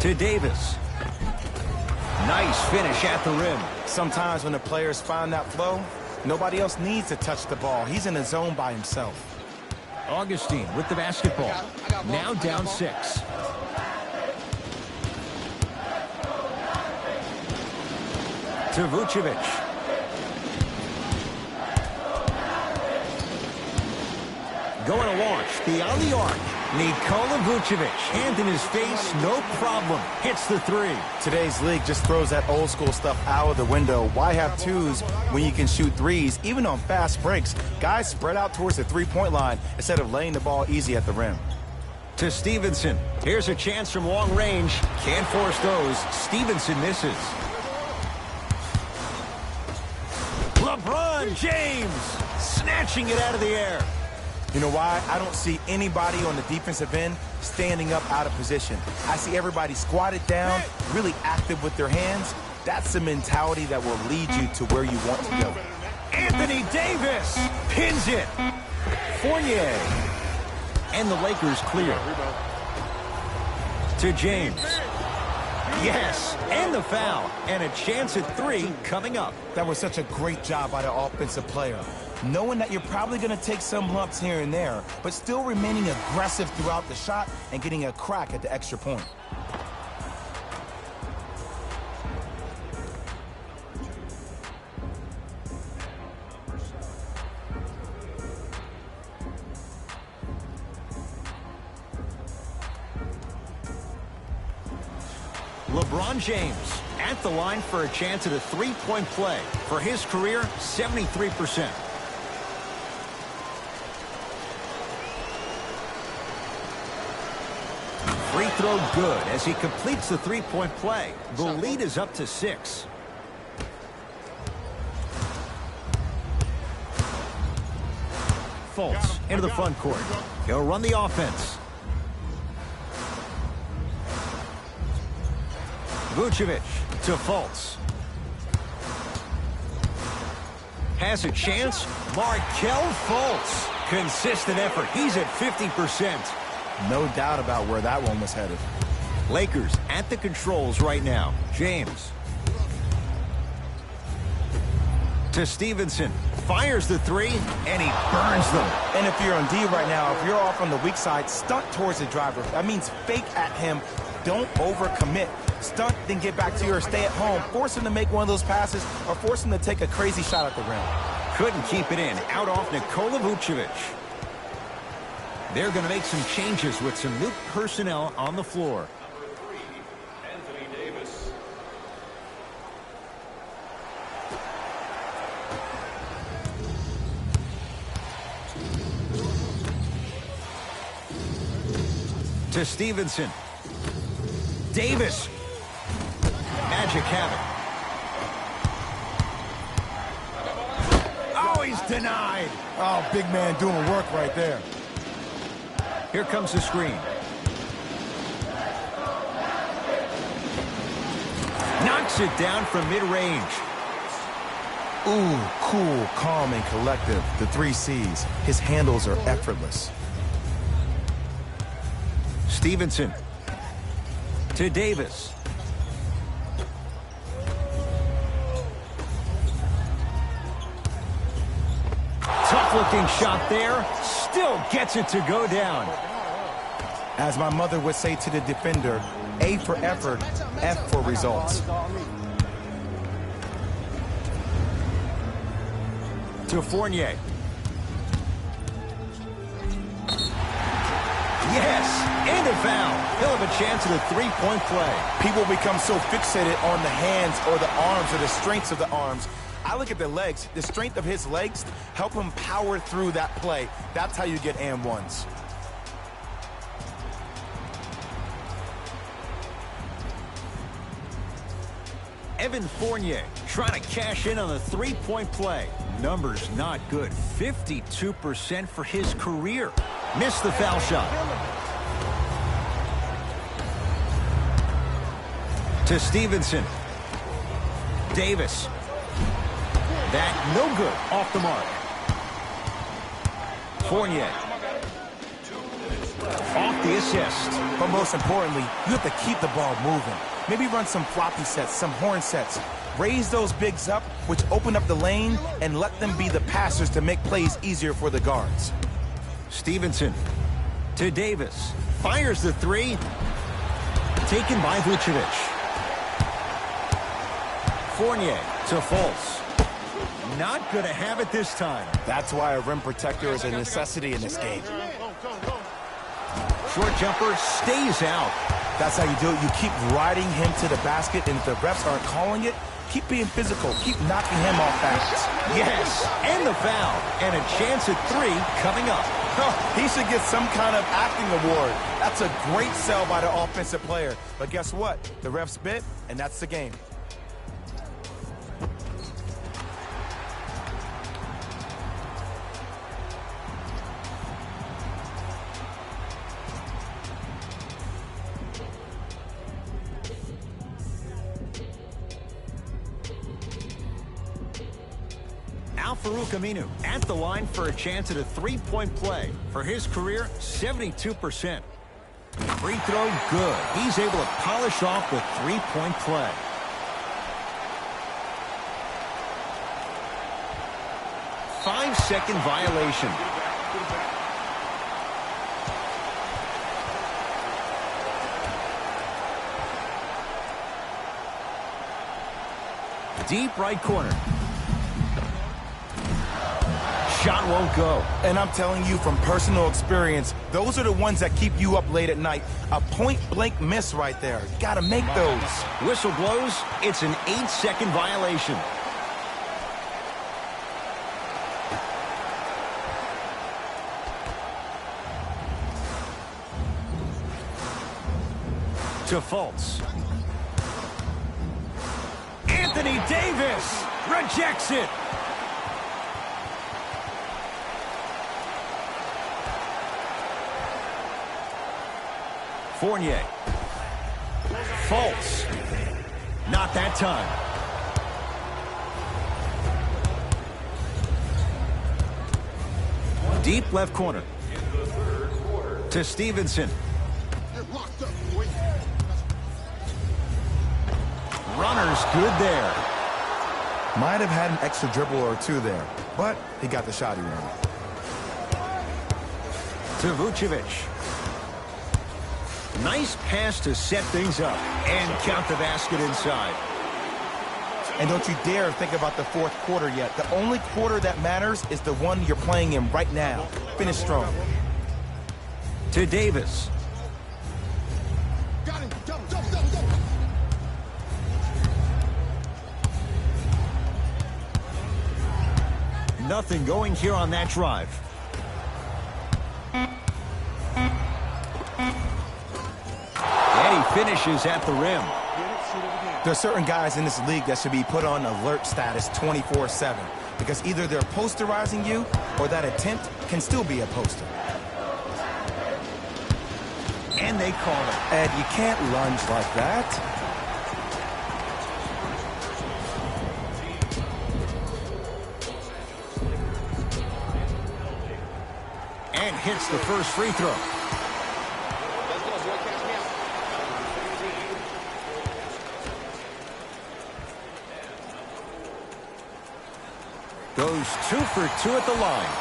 To Davis. Nice finish at the rim. Sometimes when the players find that flow, nobody else needs to touch the ball. He's in a zone by himself. Augustine with the basketball. Now down 6. To Vucevic. Going to launch beyond the arc. Nikola Vucevic, hand in his face, no problem. Hits the three. Today's league just throws that old school stuff out of the window. Why have twos when you can shoot threes, even on fast breaks? Guys spread out towards the three-point line instead of laying the ball easy at the rim. To Stevenson. Here's a chance from long range. Can't force those. Stevenson misses. LeBron James snatching it out of the air. You know why? I don't see anybody on the defensive end standing up out of position. I see everybody squatted down, really active with their hands. That's the mentality that will lead you to where you want to go. Anthony Davis pins it. Fournier. And the Lakers clear. To James. Yes, and the foul. And a chance at three coming up. That was such a great job by the offensive player. knowing that you're probably going to take some lumps here and there, but still remaining aggressive throughout the shot and getting a crack at the extra point. LeBron James at the line for a chance at a three-point play. For his career, 73%. Free throw good as he completes the three-point play. The lead is up to 6. Fultz into the front court. He'll run the offense. Vucevic to Fultz. Has a chance. Markelle Fultz. Consistent effort. He's at 50%. No doubt about where that one was headed. Lakers at the controls right now. James. To Stevenson. Fires the three, and he burns them. And if you're on D right now, if you're off on the weak side, stunt towards the driver. That means fake at him. Don't overcommit. Stunt, then get back to your stay at home. Force him to make one of those passes or force him to take a crazy shot at the rim. Couldn't keep it in. Out off Nikola Vucevic. They're going to make some changes with some new personnel on the floor. Number 3, Anthony Davis. To Stevenson. Davis. Magic have it. Oh, he's denied. Oh, big man doing work right there. Here comes the screen. Knocks it down from mid-range. Ooh, cool, calm, and collective. The 3 C's. His handles are effortless. Stevenson. To Davis. Tough-looking shot there. Still gets it to go down. As my mother would say to the defender, A for effort, F for results. To Fournier. Yes, and a foul. He'll have a chance at a three-point play. People become so fixated on the hands or the arms or the strengths of the arms. I look at the legs. The strength of his legs help him power through that play. That's how you get and ones. Evan Fournier trying to cash in on the three-point play. Numbers not good. 52% for his career. Missed the foul shot. To Stevenson. Davis. That no good. Off the mark. Fournier. Off the assist. But most importantly, you have to keep the ball moving. Maybe run some floppy sets, some horn sets. Raise those bigs up, which open up the lane, and let them be the passers to make plays easier for the guards. Stevenson to Davis. Fires the three. Taken by Vucevic. Fournier to Fultz. Not going to have it this time. That's why a rim protector is a necessity in this game. Short jumper stays out. That's how you do it. You keep riding him to the basket, and if the refs aren't calling it, keep being physical. Keep knocking him off balance. Yes, and the foul. And a chance at three coming up. He should get some kind of acting award. That's a great sell by the offensive player. But guess what? The refs bit, and that's the game. Farouk Aminu at the line for a chance at a three-point play. For his career, 72%. Free throw good. He's able to polish off the three-point play. 8-second violation. Deep right corner. Shot won't go. And I'm telling you from personal experience, those are the ones that keep you up late at night. A point-blank miss right there. You gotta make those. Whistle blows. It's an 8-second violation. To Fultz. Anthony Davis rejects it. Fournier. Fultz. Not that time. Deep left corner. To Stevenson. Runner's good there. Might have had an extra dribble or two there, but he got the shot he wanted. To Vucevic. Nice pass to set things up and count the basket inside. And don't you dare think about the fourth quarter yet. The only quarter that matters is the one you're playing in right now. Finish strong. To Davis. Got him. Go. Nothing going here on that drive. And he finishes at the rim. There are certain guys in this league that should be put on alert status 24/7 because either they're posterizing you or that attempt can still be a poster. And they call it. And you can't lunge like that. And hits the first free throw. Goes 2 for 2 at the line.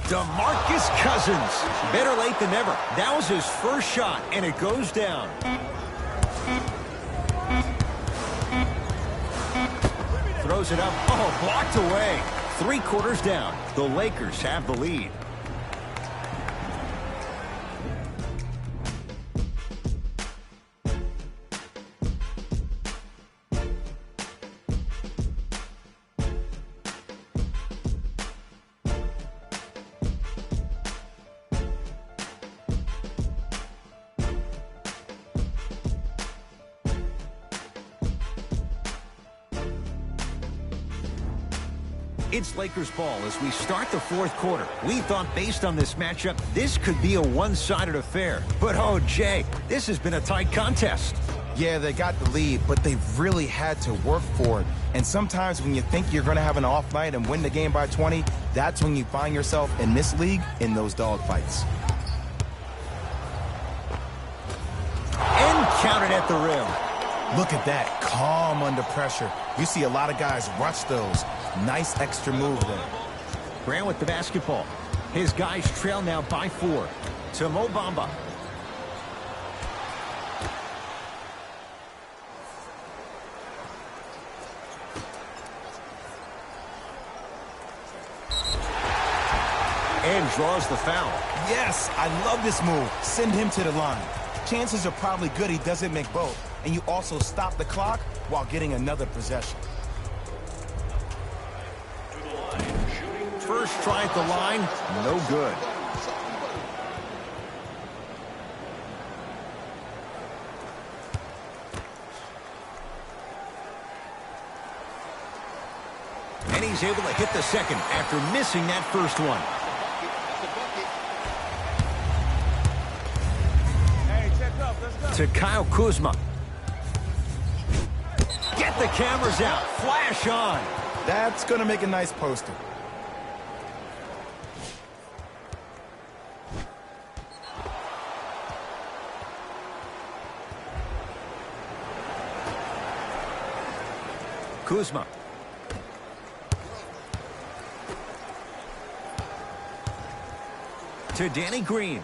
DeMarcus Cousins. Better late than never. That was his first shot, and it goes down. Throws it up. Oh, blocked away. 3 quarters down. The Lakers have the lead. It's Lakers ball as we start the fourth quarter. We thought based on this matchup, this could be a one-sided affair. But, oh, Jay, this has been a tight contest. Yeah, they got the lead, but they've really had to work for it. And sometimes when you think you're going to have an off night and win the game by 20, that's when you find yourself in this league in those dogfights. And counted at the rim. Look at that, calm under pressure. You see a lot of guys rush those. Nice extra move there. Grant with the basketball. His guys trail now by 4. To Mo Bamba. And draws the foul. Yes, I love this move. Send him to the line. Chances are probably good he doesn't make both. And you also stop the clock while getting another possession. First try at the line, no good. And he's able to hit the second after missing that first one. Hey, check up. Let's go. To Kyle Kuzma. Get the cameras out. Flash on. That's going to make a nice poster. Kuzma. To Danny Green.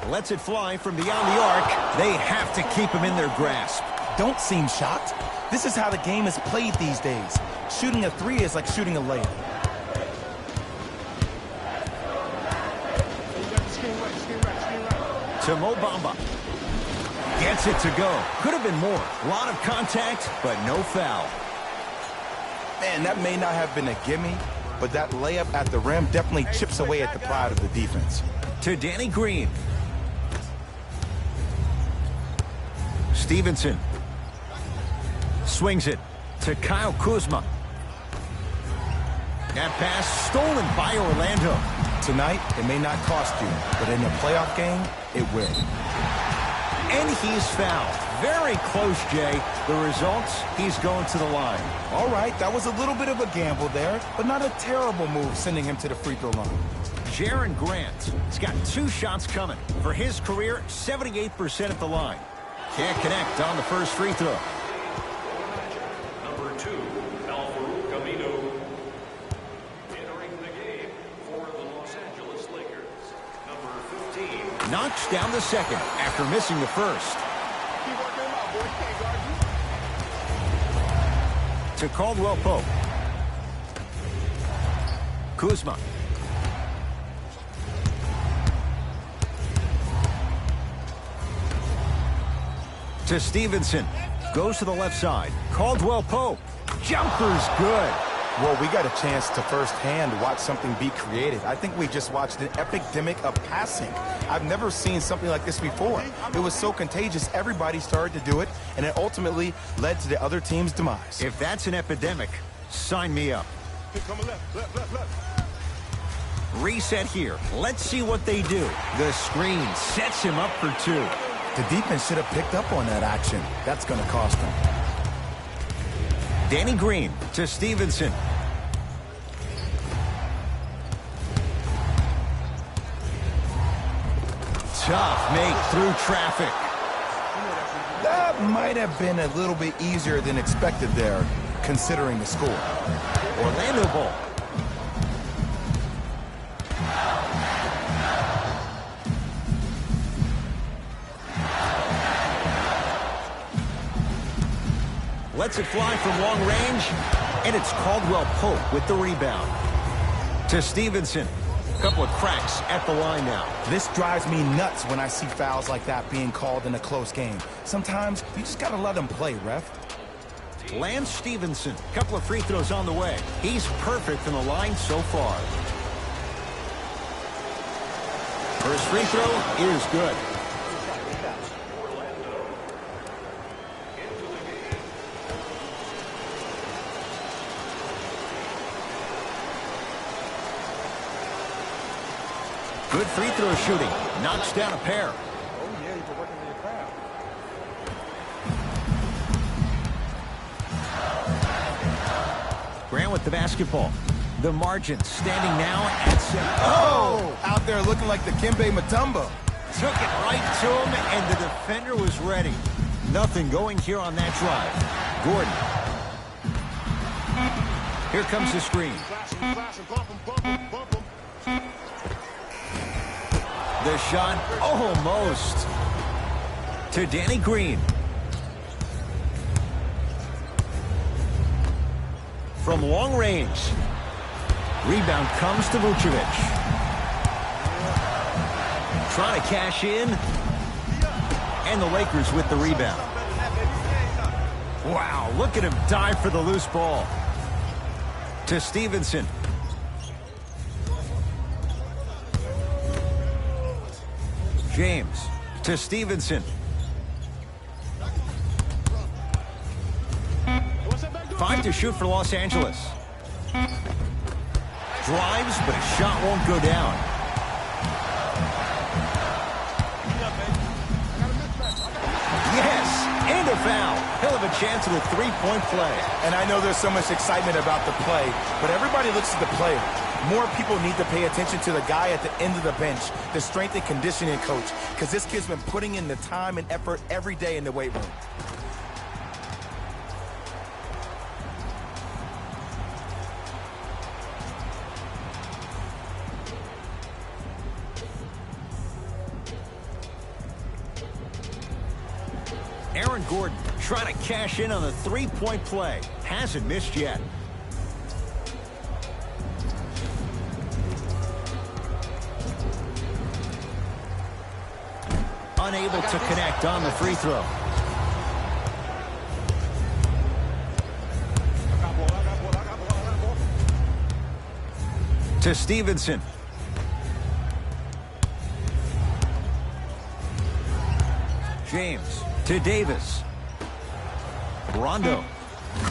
Lets it fly from beyond the arc. They have to keep him in their grasp. Don't seem shocked. This is how the game is played these days. Shooting a three is like shooting a layup. To Mo Bamba. Gets it to go. Could have been more. A lot of contact, but no foul. Man, that may not have been a gimme, but that layup at the rim definitely chips away at the pride of the defense. To Danny Green. Stevenson. Swings it to Kyle Kuzma. That pass stolen by Orlando. Tonight, it may not cost you, but in a playoff game, it will. And he's fouled. Very close, Jay. The results, he's going to the line. All right, that was a little bit of a gamble there, but not a terrible move sending him to the free throw line. Jaren Grant has got 2 shots coming. For his career, 78% at the line. Can't connect on the first free throw. Number 2, Al-Farouq Aminu. Entering the game for the Los Angeles Lakers. Number 15. Knocks down the second after missing the first. To Caldwell Pope. Kuzma. To Stevenson. Goes to the left side. Caldwell Pope. Jumper's good. Well, we got a chance to firsthand watch something be created. I think we just watched an epidemic of passing. I've never seen something like this before. It was so contagious, everybody started to do it, and it ultimately led to the other team's demise. If that's an epidemic, sign me up. Reset here. Let's see what they do. The screen sets him up for 2. The defense should have picked up on that action. That's going to cost them. Danny Green to Stevenson. Tough make through traffic. That might have been a little bit easier than expected there, considering the score. Orlando ball. Lets it fly from long range, and it's Caldwell Pope with the rebound. To Stevenson. A couple of cracks at the line now. This drives me nuts when I see fouls like that being called in a close game. Sometimes you just got to let them play, ref. Lance Stevenson. A couple of free throws on the way. He's perfect from the line so far. First free throw is good. Good free throw shooting. Knocks down a pair. Oh, yeah, you've been working on your craft. Grant with the basketball. The margin standing now at 7. Oh! Out there looking like the Kimbe Mutombo. Took it right to him, and the defender was ready. Nothing going here on that drive. Gordon. Here comes the screen. The shot almost to Danny Green. From long range. Rebound comes to Vucevic. Trying to cash in. And the Lakers with the rebound. Wow, look at him dive for the loose ball. To Stevenson. James to Stevenson. 5 to shoot for Los Angeles. Drives, but a shot won't go down. Yes, and a foul. He'll have a chance at a three-point play. And I know there's so much excitement about the play, but everybody looks at the player. More people need to pay attention to the guy at the end of the bench, the strength and conditioning coach, because this kid's been putting in the time and effort every day in the weight room. Aaron Gordon trying to cash in on the three-point play. Hasn't missed yet. Unable to connect on the free throw. To Stevenson. James to Davis. Rondo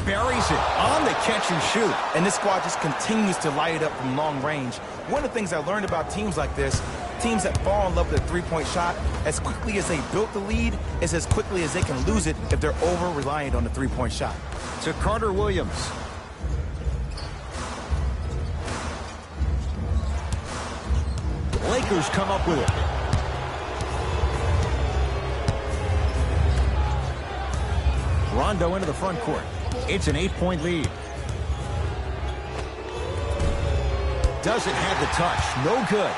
buries it on the catch and shoot. And this squad just continues to light it up from long range. One of the things I learned about teams like this, teams that fall in love with a three-point shot, as quickly as they built the lead, is as quickly as they can lose it if they're over-reliant on the three-point shot. To Carter Williams. Lakers come up with it. Rondo into the front court. It's an 8-point lead. Doesn't have the touch. No good.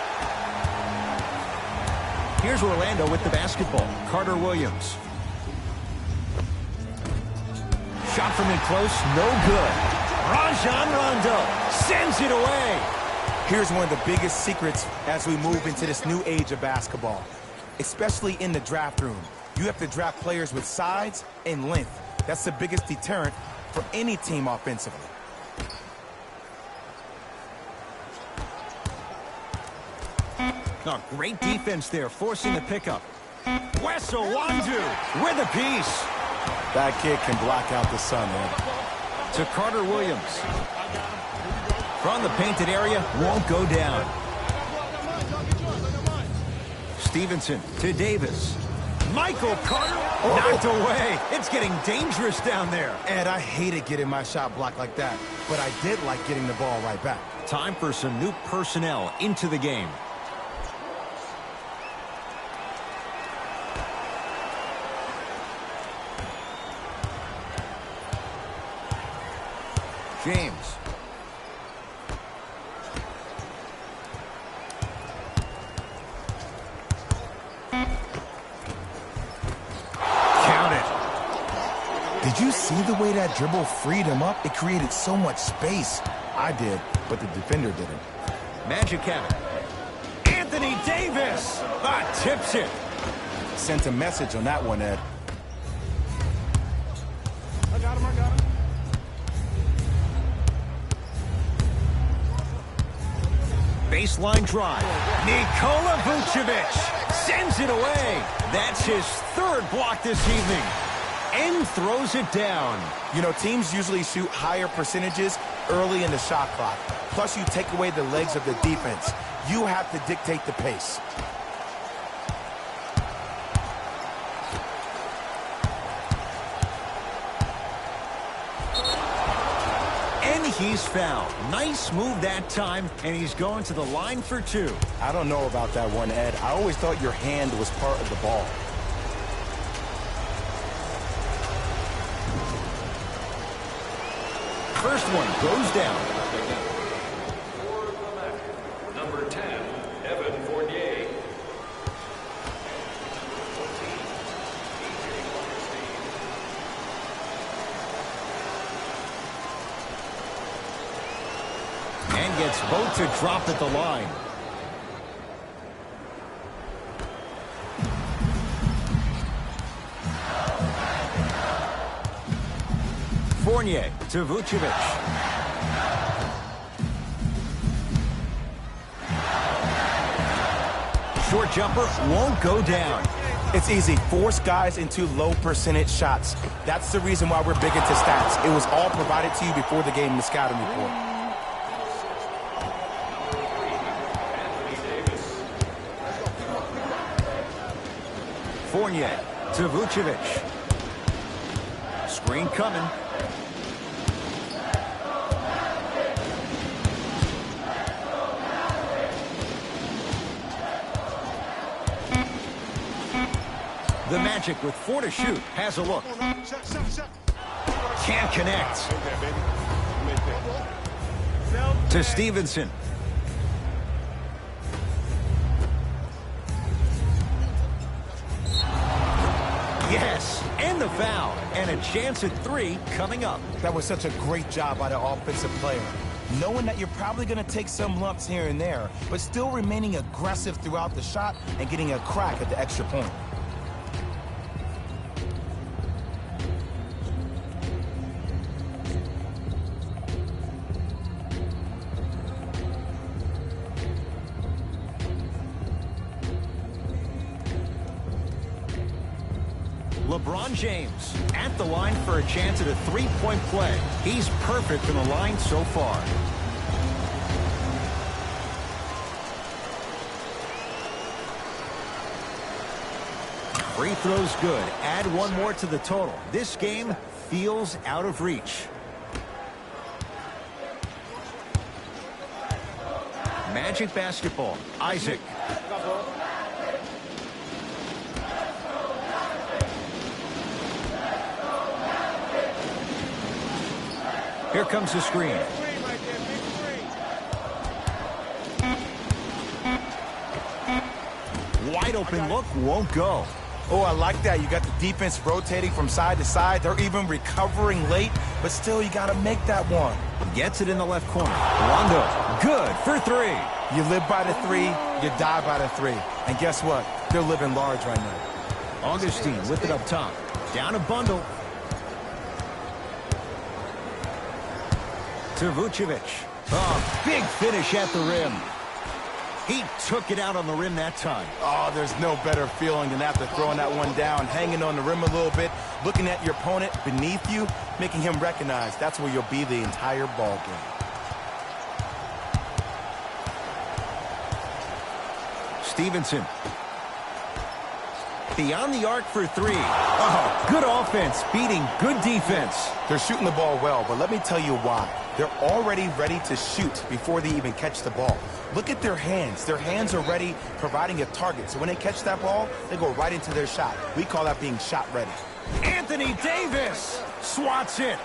Here's Orlando with the basketball. Carter Williams. Shot from in close. No good. Rajon Rondo sends it away. Here's one of the biggest secrets as we move into this new age of basketball, especially in the draft room. You have to draft players with size and length. That's the biggest deterrent for any team offensively. Oh, great defense there, forcing the pickup. Wes Iwundu with a piece. That kid can block out the sun, man. To Carter Williams. From the painted area, won't go down. Stevenson to Davis. Michael Carter knocked away. It's getting dangerous down there. Ed, I hated getting my shot blocked like that, but I did like getting the ball right back. Time for some new personnel into the game. James. Count it. Did you see the way that dribble freed him up? It created so much space. I did, but the defender didn't. Magic have it. Anthony Davis tips it. Sent a message on that one, Ed. I got him. Baseline drive. Nikola Vucevic sends it away. That's his third block this evening. And throws it down. You know, teams usually shoot higher percentages early in the shot clock. Plus, you take away the legs of the defense. You have to dictate the pace. He's fouled. Nice move that time, and he's going to the line for two. I don't know about that one, Ed. I always thought your hand was part of the ball. First one goes down. For the Magic, number 10, Evan Fournier. And gets both to drop at the line. Fournier to Vucevic. Short jumper won't go down. It's easy. Force guys into low percentage shots. That's the reason why we're big into stats. It was all provided to you before the game in the scouting report. Fournier to Vucevic. Screen coming. The Magic with 4 to shoot has a look. Can't connect. To Stevenson. Yes, and the foul, and a chance at 3 coming up. That was such a great job by the offensive player. Knowing that you're probably going to take some lumps here and there, but still remaining aggressive throughout the shot and getting a crack at the extra point. LeBron James at the line for a chance at a three-point play. He's perfect from the line so far. Free throw's good. Add one more to the total. This game feels out of reach. Magic basketball. Isaac. Here comes the screen. Wide open look, won't go. Oh, I like that. You got the defense rotating from side to side. They're even recovering late, but still you got to make that one. Gets it in the left corner. Rondo, good for 3. You live by the 3, you die by the 3. And guess what? They're living large right now. Augustine with it up top. Down a bundle. To Vucevic. Oh, big finish at the rim. He took it out on the rim that time. Oh, there's no better feeling than after throwing that one down, hanging on the rim a little bit, looking at your opponent beneath you, making him recognize that's where you'll be the entire ball game. Stevenson. Beyond the arc for 3. Oh, good offense, beating good defense. They're shooting the ball well, but let me tell you why. They're already ready to shoot before they even catch the ball. Look at their hands. Their hands are ready, providing a target. So when they catch that ball, they go right into their shot. We call that being shot ready. Anthony Davis swats it.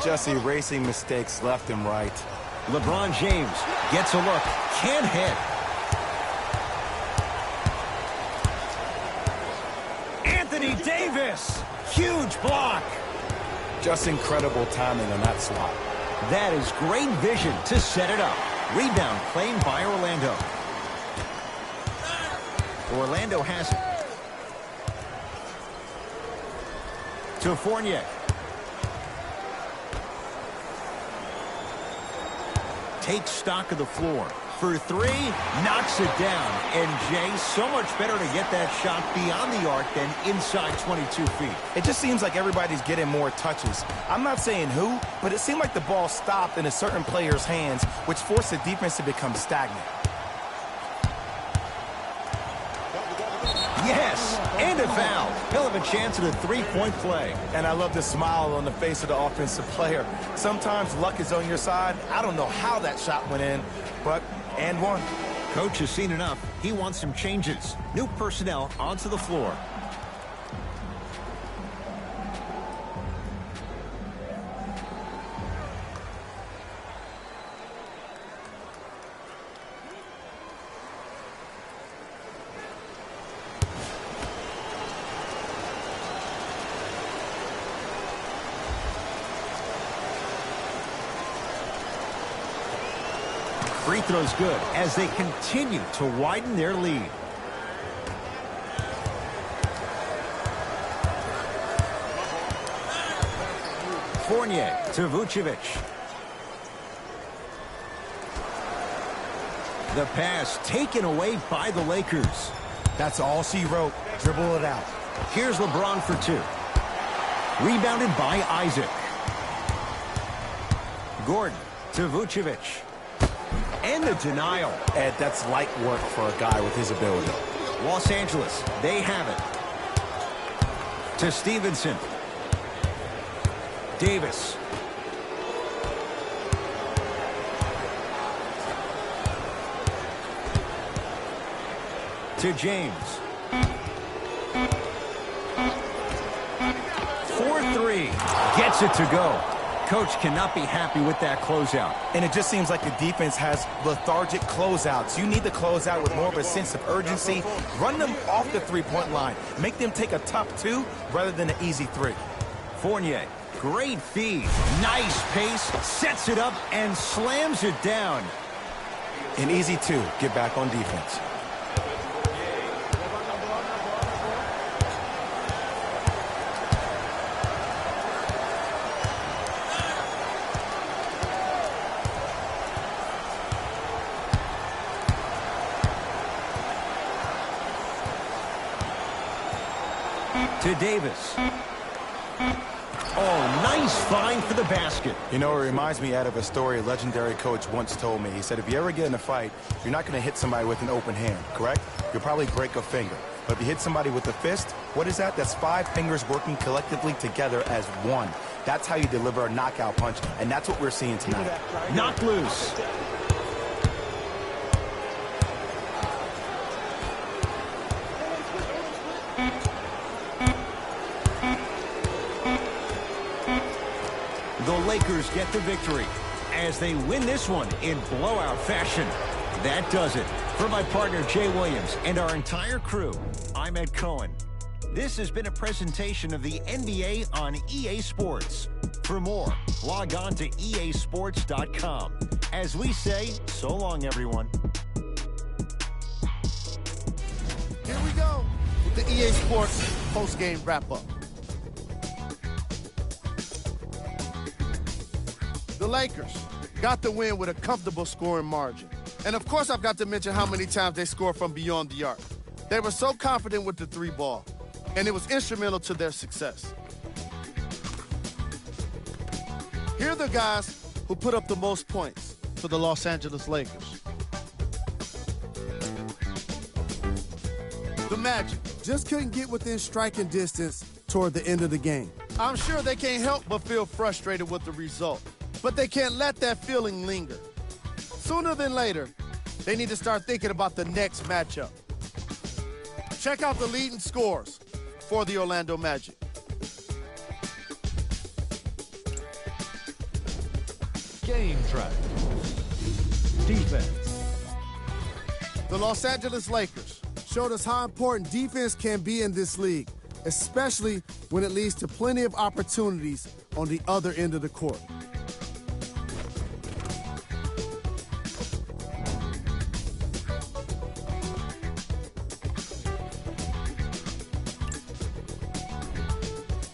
Just erasing mistakes left and right. LeBron James gets a look. Can't hit. Anthony Davis. Huge block. Just incredible timing on that swat. That is great vision to set it up. Rebound claimed by Orlando. Orlando has it. To Fournier. Takes stock of the floor. For 3, knocks it down. And Jay, so much better to get that shot beyond the arc than inside 22 feet. It just seems like everybody's getting more touches. I'm not saying who, but it seemed like the ball stopped in a certain player's hands, which forced the defense to become stagnant. Yes, and a foul. He'll have a chance at a three-point play. And I love the smile on the face of the offensive player. Sometimes luck is on your side. I don't know how that shot went in, but and one. Coach has seen enough. He wants some changes. New personnel onto the floor. Free throw's good as they continue to widen their lead. Fournier to Vucevic. The pass taken away by the Lakers. That's all she wrote. Dribble it out. Here's LeBron for 2. Rebounded by Isaac. Gordon to Vucevic. And the denial. Ed, that's light work for a guy with his ability. Los Angeles, they have it. To Stevenson. Davis. To James. 4-3. Gets it to go. Coach cannot be happy with that closeout. And it just seems like the defense has lethargic closeouts. You need to close out with more of a sense of urgency. Run them off the three-point line. Make them take a tough two rather than an easy three. Fournier, great feed. Nice pace, sets it up, and slams it down. An easy two. Get back on defense. To Davis. Oh, nice find for the basket. You know, it reminds me out of a story a legendary coach once told me. He said, if you ever get in a fight, you're not going to hit somebody with an open hand, correct? You'll probably break a finger. But if you hit somebody with a fist, what is that? That's 5 fingers working collectively together as one. That's how you deliver a knockout punch, and that's what we're seeing tonight. Knocked loose. The Lakers get the victory as they win this one in blowout fashion. That does it. For my partner, Jay Williams, and our entire crew, I'm Ed Cohen. This has been a presentation of the NBA on EA Sports. For more, log on to easports.com. As we say, so long, everyone. Here we go with the EA Sports post-game wrap-up. The Lakers got the win with a comfortable scoring margin. And of course, I've got to mention how many times they scored from beyond the arc. They were so confident with the three ball, and it was instrumental to their success. Here are the guys who put up the most points for the Los Angeles Lakers. The Magic just couldn't get within striking distance toward the end of the game. I'm sure they can't help but feel frustrated with the result, but they can't let that feeling linger. Sooner than later, they need to start thinking about the next matchup. Check out the leading scores for the Orlando Magic. Game track. Defense. The Los Angeles Lakers showed us how important defense can be in this league, especially when it leads to plenty of opportunities on the other end of the court.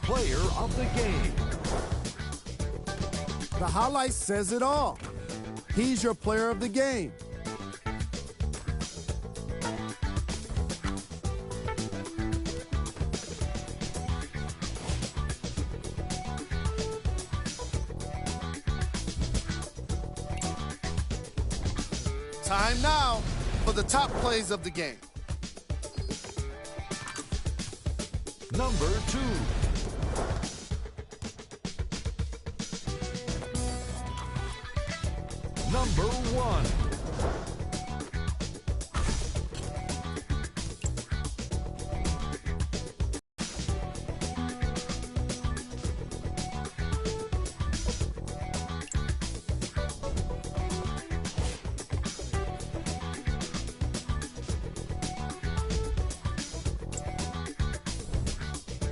Player of the game. The highlight says it all. He's your player of the game. Time now for the top plays of the game. Number 2. Number 1.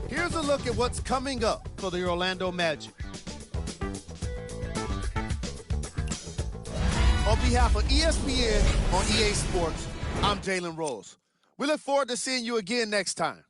Here's a look at what's coming up for the Orlando Magic. On behalf of ESPN on EA Sports, I'm Jalen Rose. We look forward to seeing you again next time.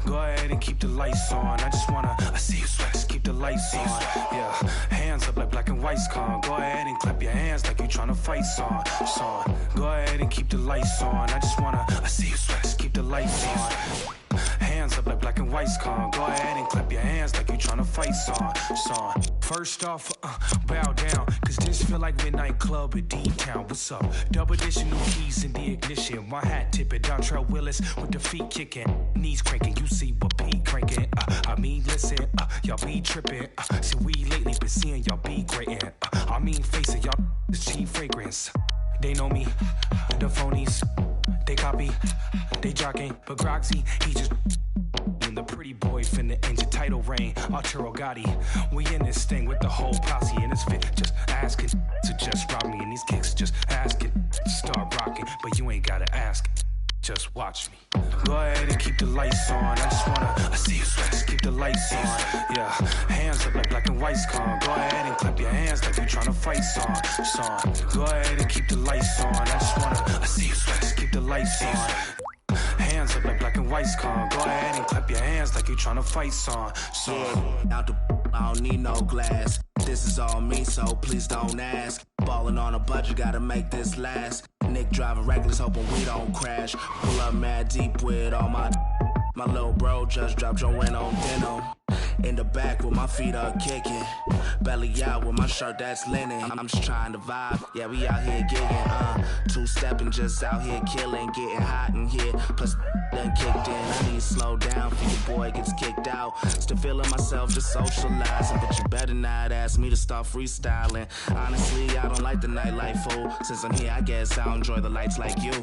Go ahead and keep the lights on. I just wanna, I see you sweat, just keep the lights on. Yeah, hands up like black and white's con. Go ahead and clap your hands like you tryna fight song. Go ahead and keep the lights on. I just wanna, I see you sweat, just keep the lights on. Hands up like black and white's con. Go ahead and clap your hands like you tryna fight song. First off, bow down, cause this feel like midnight club at D-Town. What's up? Double edition, new keys in the ignition. My hat tipping, Dontrell Willis with the feet kicking, knees cranking. You see what Pete cranking? I mean, listen, y'all be tripping. See, we lately been seeing y'all be grating. I mean, facing y'all the cheap fragrance. They know me, the phonies. They copy, they jocking, but Groxy, he just and the pretty boy finna engine title reign. Arturo Gotti, we in this thing with the whole posse, and it's fit just asking to just rob me, and these kicks just asking to start rocking, but you ain't gotta ask. Just watch me. Go ahead and keep the lights on. I just wanna, I see you sweat, just keep the lights on. Yeah, hands up like black and white's con. Go ahead and clap your hands like you tryna fight song. Go ahead and keep the lights on. I just wanna, I see you sweat, just keep the lights on. Hands up like black and white's con. Go ahead and clap your hands like you tryna fight song. Out the I don't need no glass. This is all me, so please don't ask. Ballin' on a budget, gotta make this last. Nick driving reckless, hoping we don't crash. Pull up mad deep with all my little bro just dropped your rent on denim. In the back with my feet up kicking. Belly out with my shirt that's linen. I'm just trying to vibe, yeah, we out here gigging. Two-stepping, just out here killing. Getting hot in here, plus done kicked in. I need to slow down for your boy gets kicked out. Still feeling myself, just socializing. But you better not ask me to start freestyling. Honestly, I don't like the nightlife, fool. Since I'm here, I guess I'll enjoy the lights like you.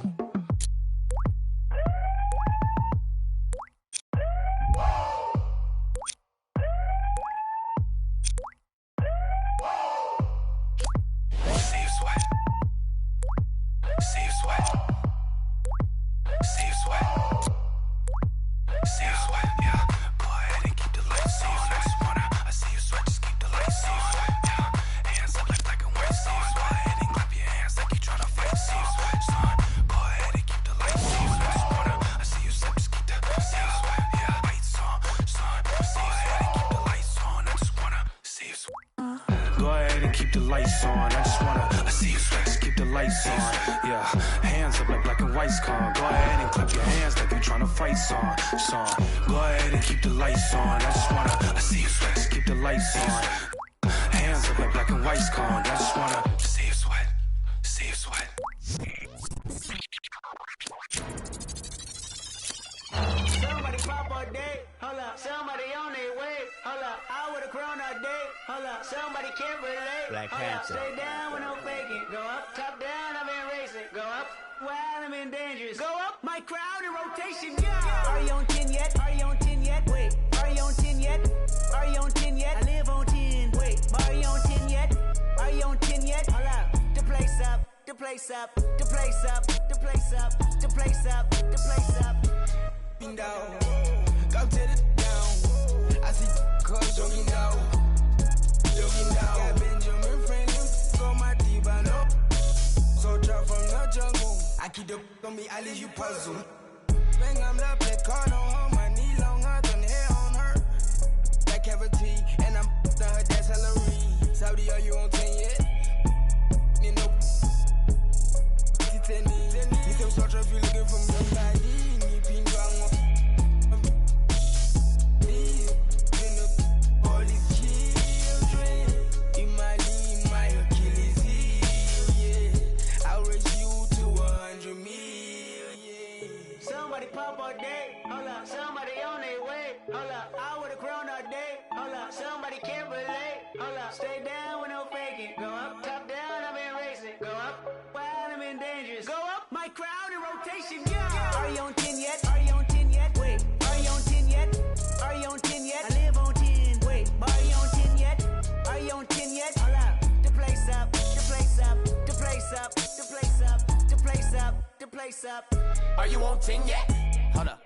Are you on 10 yet? Hold up.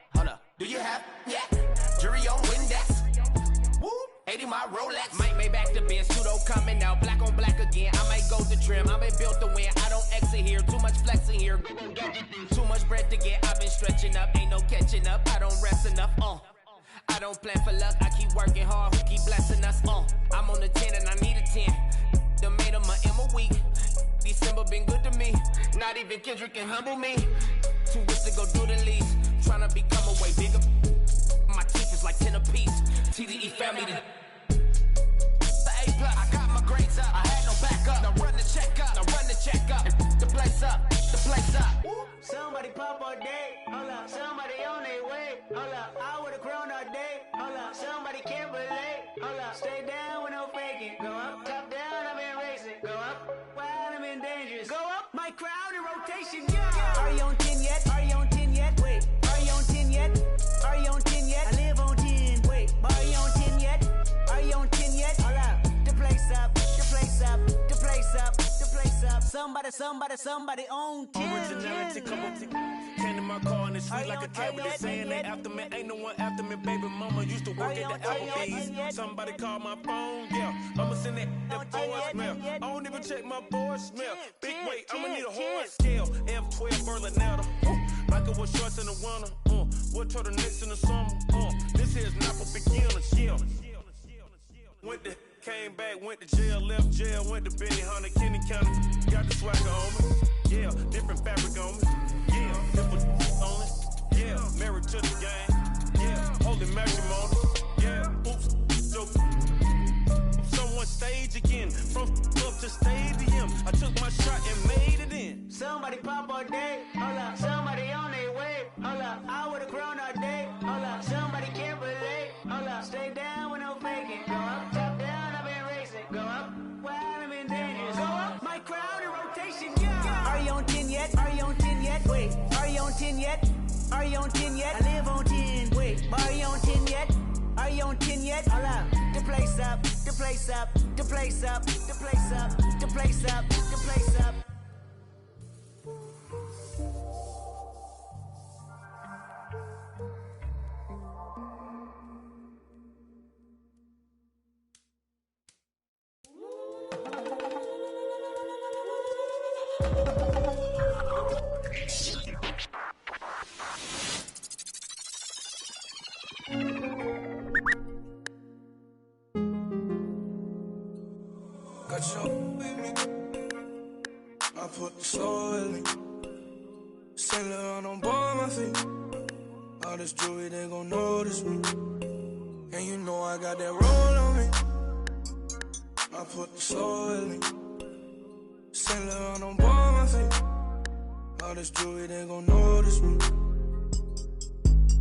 Do you have yet? Jury on Windex. Woo! 80 my Rolex. Might make back to Ben, pseudo coming out, black on black again. I might go to trim, I been built to win. I don't exit here, too much flexing here. Too much bread to get, I've been stretching up. Ain't no catching up, I don't rest enough. I don't plan for luck, I keep working hard, who keep blessing us. I'm on the 10 and I need a 10. Done made him a M a week. December been good to me. Not even Kendrick can humble me. Too rich to go do the least. Tryna become a way bigger. My teeth is like 10 apiece. TDE family to the A+. I got my grades up. I had no backup. Now run the check up. Now run the check up. The place up. The place up. Somebody pop all day. Hold up. Somebody on their way. Hold up. I would've grown all day. Hold up. Somebody can't relate. Hold up. Stay down with no faking. Go up. Top down. I've been racing. Go up. Wild. I'm in dangerous. Go up. My crowd in rotation. Yeah. Are you on 10 yet? Are you on 10 yet? Wait. Are you on 10 yet? Are you on 10 yet? I live on 10. Wait. Are you on 10 yet? Are you on 10 yet? Hold up. The place up. The place up. The place up. The place up. Somebody on 10. Originality, came to my car in the street like a cat with a saying that after me. Ain't no one after me, baby mama used to work at the Applebee's. Somebody called my phone, yeah. I'ma send that voicemail. I don't even check my voicemail. Big weight, I'ma need a horse scale. F12 Berlinetta. Michael with shorts in the winter. What turtlenecks in the summer. This here's not for beginners, yeah. Came back, went to jail, left jail, went to Benny Hunter, Kenny County. Got the swagger on me, yeah. Different fabric on me, yeah. Different on it, yeah. Married to the game, yeah. Holy matrimony, yeah. Oops, joke. Someone stage again, from up to stadium. I took my shot and made it in. Somebody pop all day, hold up. Somebody on their way, hold up. I would've grown all day, hold up. Somebody can't relate, hold up. Stay down with no faking, go up, top down, I've been racing, go up. Wild, I'm in dangerous, go up. My crowd in rotation, yeah. Are you on 10 yet? Are you on 10 yet? Wait, are you on 10 yet? Are you on 10 yet? I live on 10. Wait, are you on 10 yet? Are you on 10 yet? Hold up. The place up. The place up. The place up. The place up. The place up. The place up. Got your with me. I put the soul in me. Saint Laurent on board my feet. All this jewelry, they gon' notice me. And you know I got that roll on me. I put the soul in me. Saint Laurent on board my feet. All this jewelry, they gon' notice me.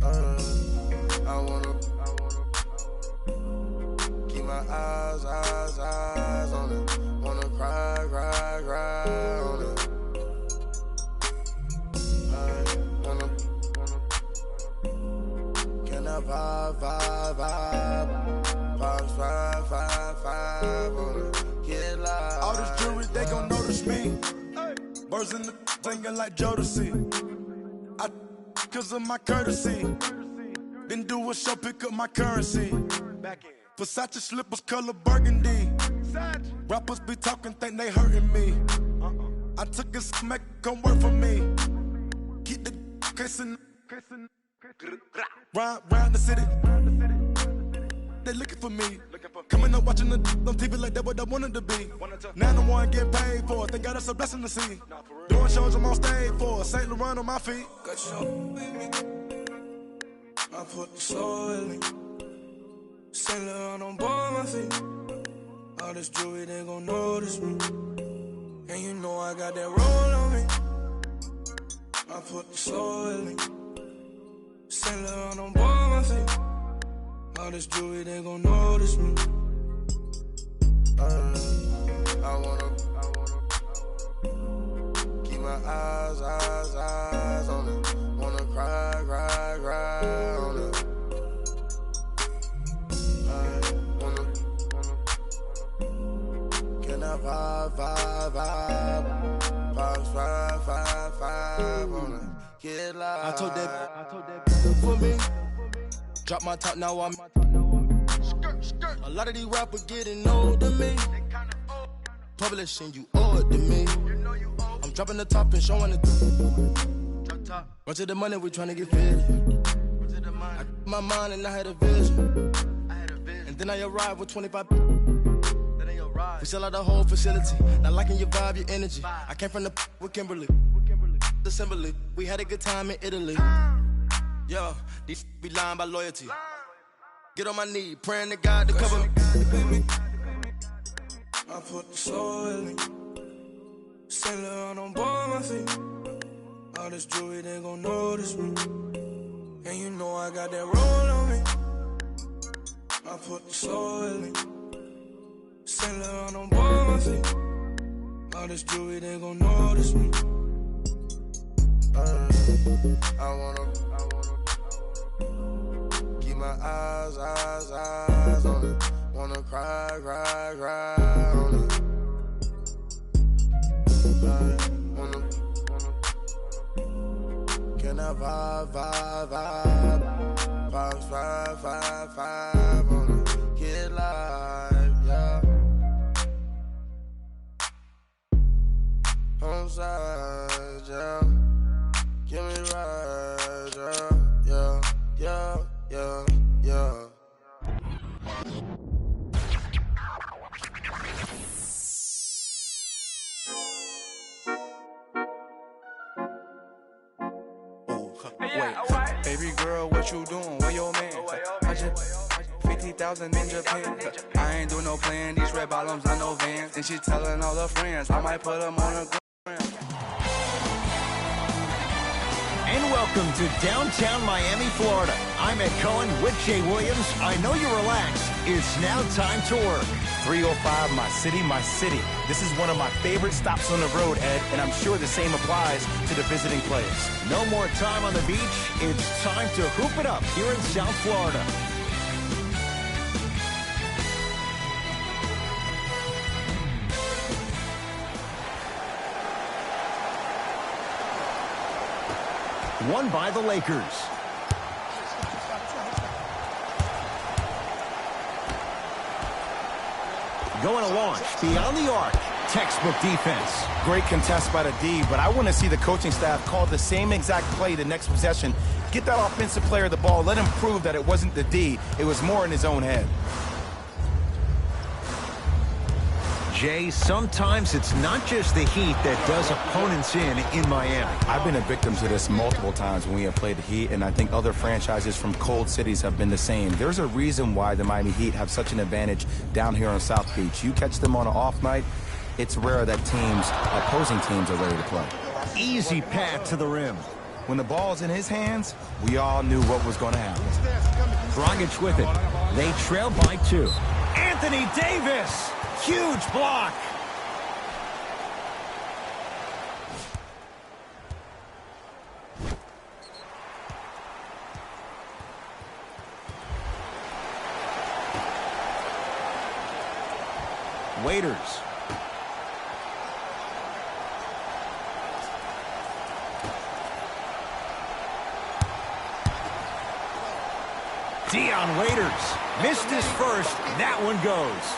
I wanna keep my eyes on it. Wanna cry on it. Can I vibe on it? Get live. All this jewelry, they gon' notice me. Birds in the singing like Jodeci. Cause of my courtesy. Then do a show, pick up my currency. Versace slippers, color burgundy. Rappers be talking, think they hurting me. I took a smack, come work for me. Keep the kissing. Round the city. They looking for me. Coming up watching the on TV like that what I wanted to be. Now the one getting paid for it. Thank God it's a blessing to see. Doing shows I'm on stage for. St. Laurent on my feet. Got your with me. I put the soul in me. Saint Laurent on board my feet. All this jewelry, they gon' notice me. And you know I got that roll on me. I put the soul in me. Saint Laurent on board my feet. All this jewelry, they gon' notice me. I wanna keep my eyes on it. Wanna cry on it. Can I vibe on it? Get live. I told that for me. Drop my top, now I'm A lot of these rappers getting old to me. Publishing, you owe it to me. I'm dropping the top and showing it. Run to the money, we tryna get fed. I took my mind and I had a vision. And then I arrived with 25. We sell out the whole facility. Not liking your vibe, your energy. I came from the with Kimberly. Assembly. We had a good time in Italy. Yo, these be lying by loyalty. Get on my knee, praying to God to cover me. I put the soul in me. Saint Laurent on board my feet. All this jewelry, they gon' notice me. And you know I got that roll on me. I put the soul in me. Saint Laurent on board my feet. All this jewelry, they gon' notice me. I wanna keep my eyes on it. Wanna cry on it. Can I vibe on it? Get live, yeah. Home side, yeah. Give me right, yeah. Wait, baby girl, what you doing? Where your man? I just 50,000 in Japan. I ain't do no plan. These red bottoms, not no Vans. And she telling all her friends I might put them on a gram. And welcome to downtown Miami, Florida. I'm Ed Cohen with Jay Williams. I know you're relaxed. It's now time to work. 305, my city, my city. This is one of my favorite stops on the road, Ed, and I'm sure the same applies to the visiting players. No more time on the beach. It's time to hoop it up here in South Florida. Won by the Lakers. Going to launch beyond the arc. Textbook defense. Great contest by the D, but I want to see the coaching staff call the same exact play the next possession. Get that offensive player the ball. Let him prove that it wasn't the D. It was more in his own head. Jay, sometimes it's not just the Heat that does opponents in Miami. I've been a victim to this multiple times when we have played the Heat, and I think other franchises from cold cities have been the same. There's a reason why the Miami Heat have such an advantage down here on South Beach. You catch them on an off night, it's rare that opposing teams are ready to play. Easy path to the rim. When the ball's in his hands, we all knew what was going to happen. Dragic with it. They trail by 2. Anthony Davis. Huge block. Waiters. Dion Waiters missed his first. That one goes.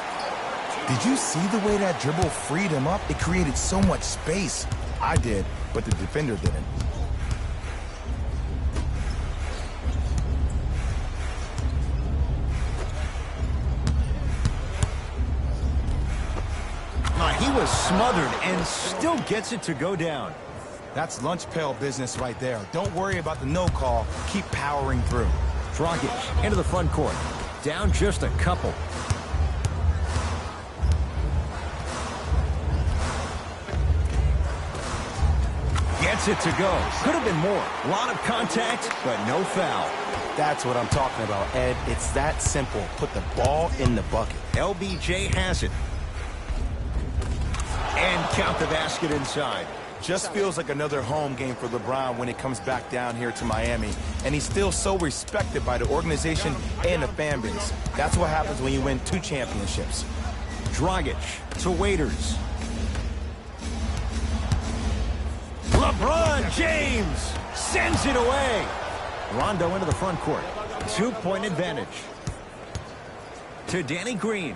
Did you see the way that dribble freed him up? It created so much space. I did, but the defender didn't. He was smothered and still gets it to go down. That's lunch pail business right there. Don't worry about the no call. Keep powering through. Dragic into the front court. Down just a couple. Gets it to go. Could have been more. A lot of contact, but no foul. That's what I'm talking about, Ed. It's that simple. Put the ball in the bucket. LBJ has it. And count the basket inside. Just feels like another home game for LeBron when it comes back down here to Miami. And he's still so respected by the organization and the fan base. That's what happens when you win 2 championships. Dragic to Waiters. LeBron James sends it away. Rondo into the front court. 2-point advantage. To Danny Green.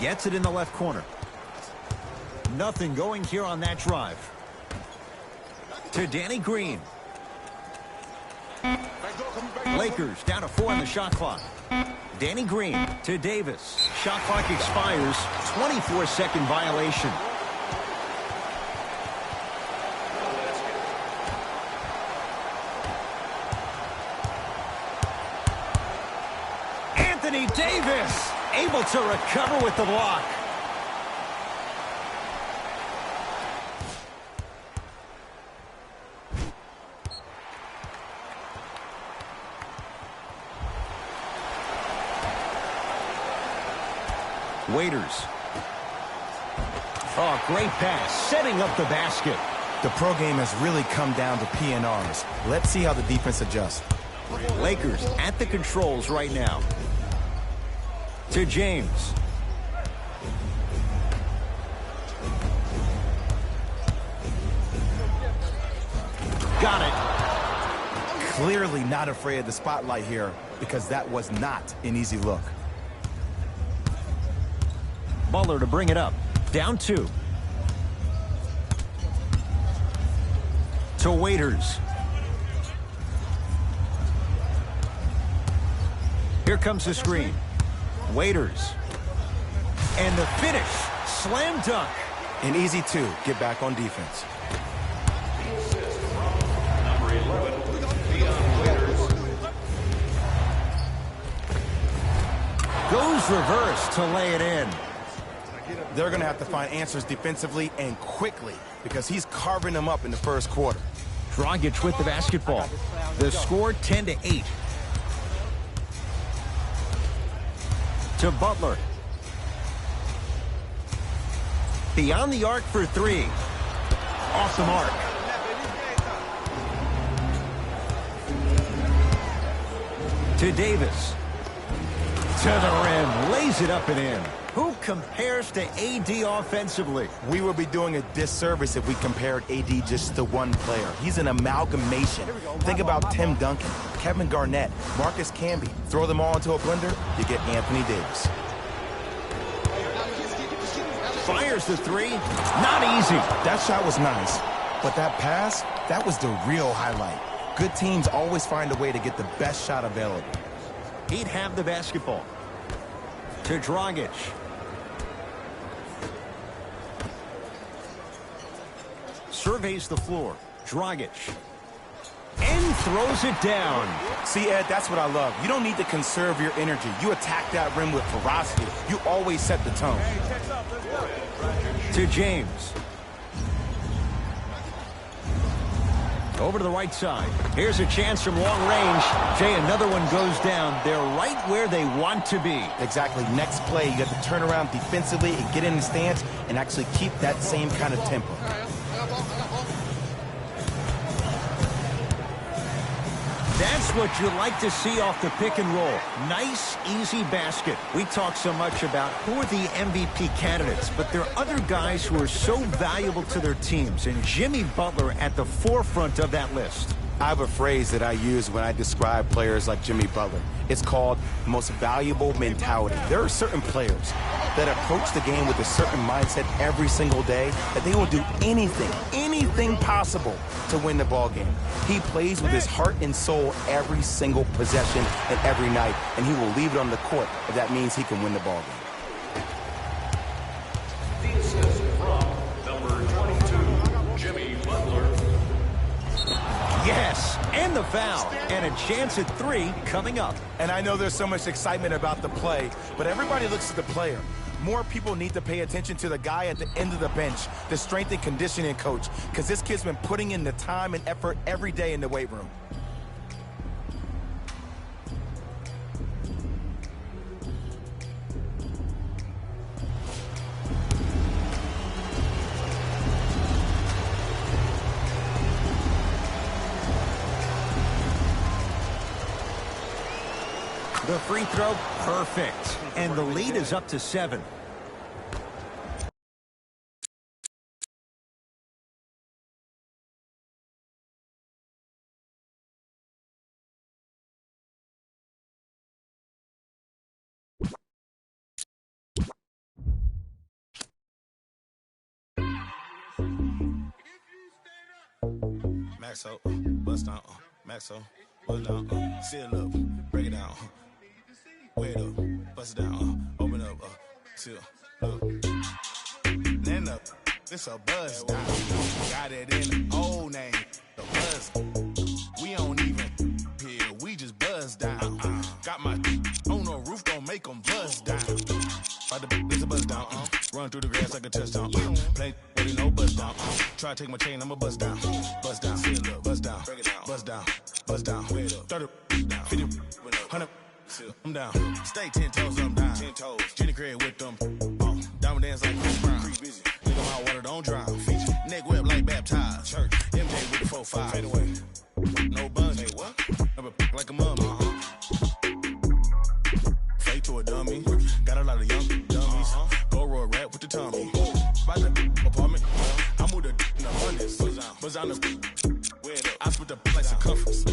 Gets it in the left corner. Nothing going here on that drive. To Danny Green. Lakers down to 4 on the shot clock. Danny Green to Davis. Shot clock expires. 24-second violation. Anthony Davis able to recover with the block. Waiters. Oh, great pass, setting up the basket. The pro game has really come down to PNRs. Let's see how the defense adjusts. Lakers at the controls right now. To James. Got it. Clearly not afraid of the spotlight here because that was not an easy look. Butler to bring it up. Down 2. To Waiters. Here comes the screen. Waiters. And the finish. Slam dunk. An easy 2. Get back on defense. Number 11, Dion Waiters. Goes reverse to lay it in. They're going to have to find answers defensively and quickly because he's carving them up in the first quarter. Dragic with the basketball. The score 10-8. To Butler. Beyond the arc for 3. Off the mark. To Davis. To the rim. Lays it up and in. Who compares to AD offensively? We would be doing a disservice if we compared AD just to one player. He's an amalgamation. Think about Tim Duncan, Kevin Garnett, Marcus Camby. Throw them all into a blender, you get Anthony Davis. Fires the 3. Not easy. That shot was nice, but that pass, that was the real highlight. Good teams always find a way to get the best shot available. He'd have the basketball. To Dragic. Surveys the floor. Dragic. And throws it down. See, Ed, that's what I love. You don't need to conserve your energy. You attack that rim with ferocity. You always set the tone. To James. Over to the right side. Here's a chance from long range. Jay, another one goes down. They're right where they want to be. Exactly. Next play, you have to turn around defensively and get in the stance and actually keep that same kind of tempo. That's what you like to see off the pick and roll. Nice, easy basket. We talk so much about who are the MVP candidates, but there are other guys who are so valuable to their teams, and Jimmy Butler at the forefront of that list. I have a phrase that I use when I describe players like Jimmy Butler. It's called most valuable mentality. There are certain players that approach the game with a certain mindset every single day that they will do anything possible to win the ball game. He plays with his heart and soul every single possession and every night, and he will leave it on the court if that means he can win the ball game. The assist from number 22, Jimmy Butler. Yes, and the foul, and a chance at 3 coming up. And I know there's so much excitement about the play, but everybody looks at the player. More people need to pay attention to the guy at the end of the bench, the strength and conditioning coach, because this kid's been putting in the time and effort every day in the weight room. The free throw, perfect. And the lead is up to 7. Maxo, bust down, Maxo, bust down, seal up, break it down, weigh it up, bust it down, open up, seal, look. Then up, this a buzz down. Got it in the old name, the buzz. We don't even hear, we just buzz down. Got my on the roof, gon' make them buzz down. It's a buzz down, run through the grass like a touchdown. Play, really no buzz down. Try to take my chain, I'ma buzz down. Buzz down, seal up, buzz down, break it down, buzz down, buzz down, 30 down, 50, 100, I'm down. Stay 10 toes, I'm down. 10 toes. Jenny Craig with them. Diamond dance like Chris Brown. Nigga, my water don't drown. Feature. Neck whip like baptized. Church. MJ with the 4-5. Fade away. No buns. Hey, what? Never like a mummy. Fake to a dummy. Got a lot of young dummies. Go roll rap with the tummy. By the apartment. I moved the in abundance. Buzz on the. I split the like circumference.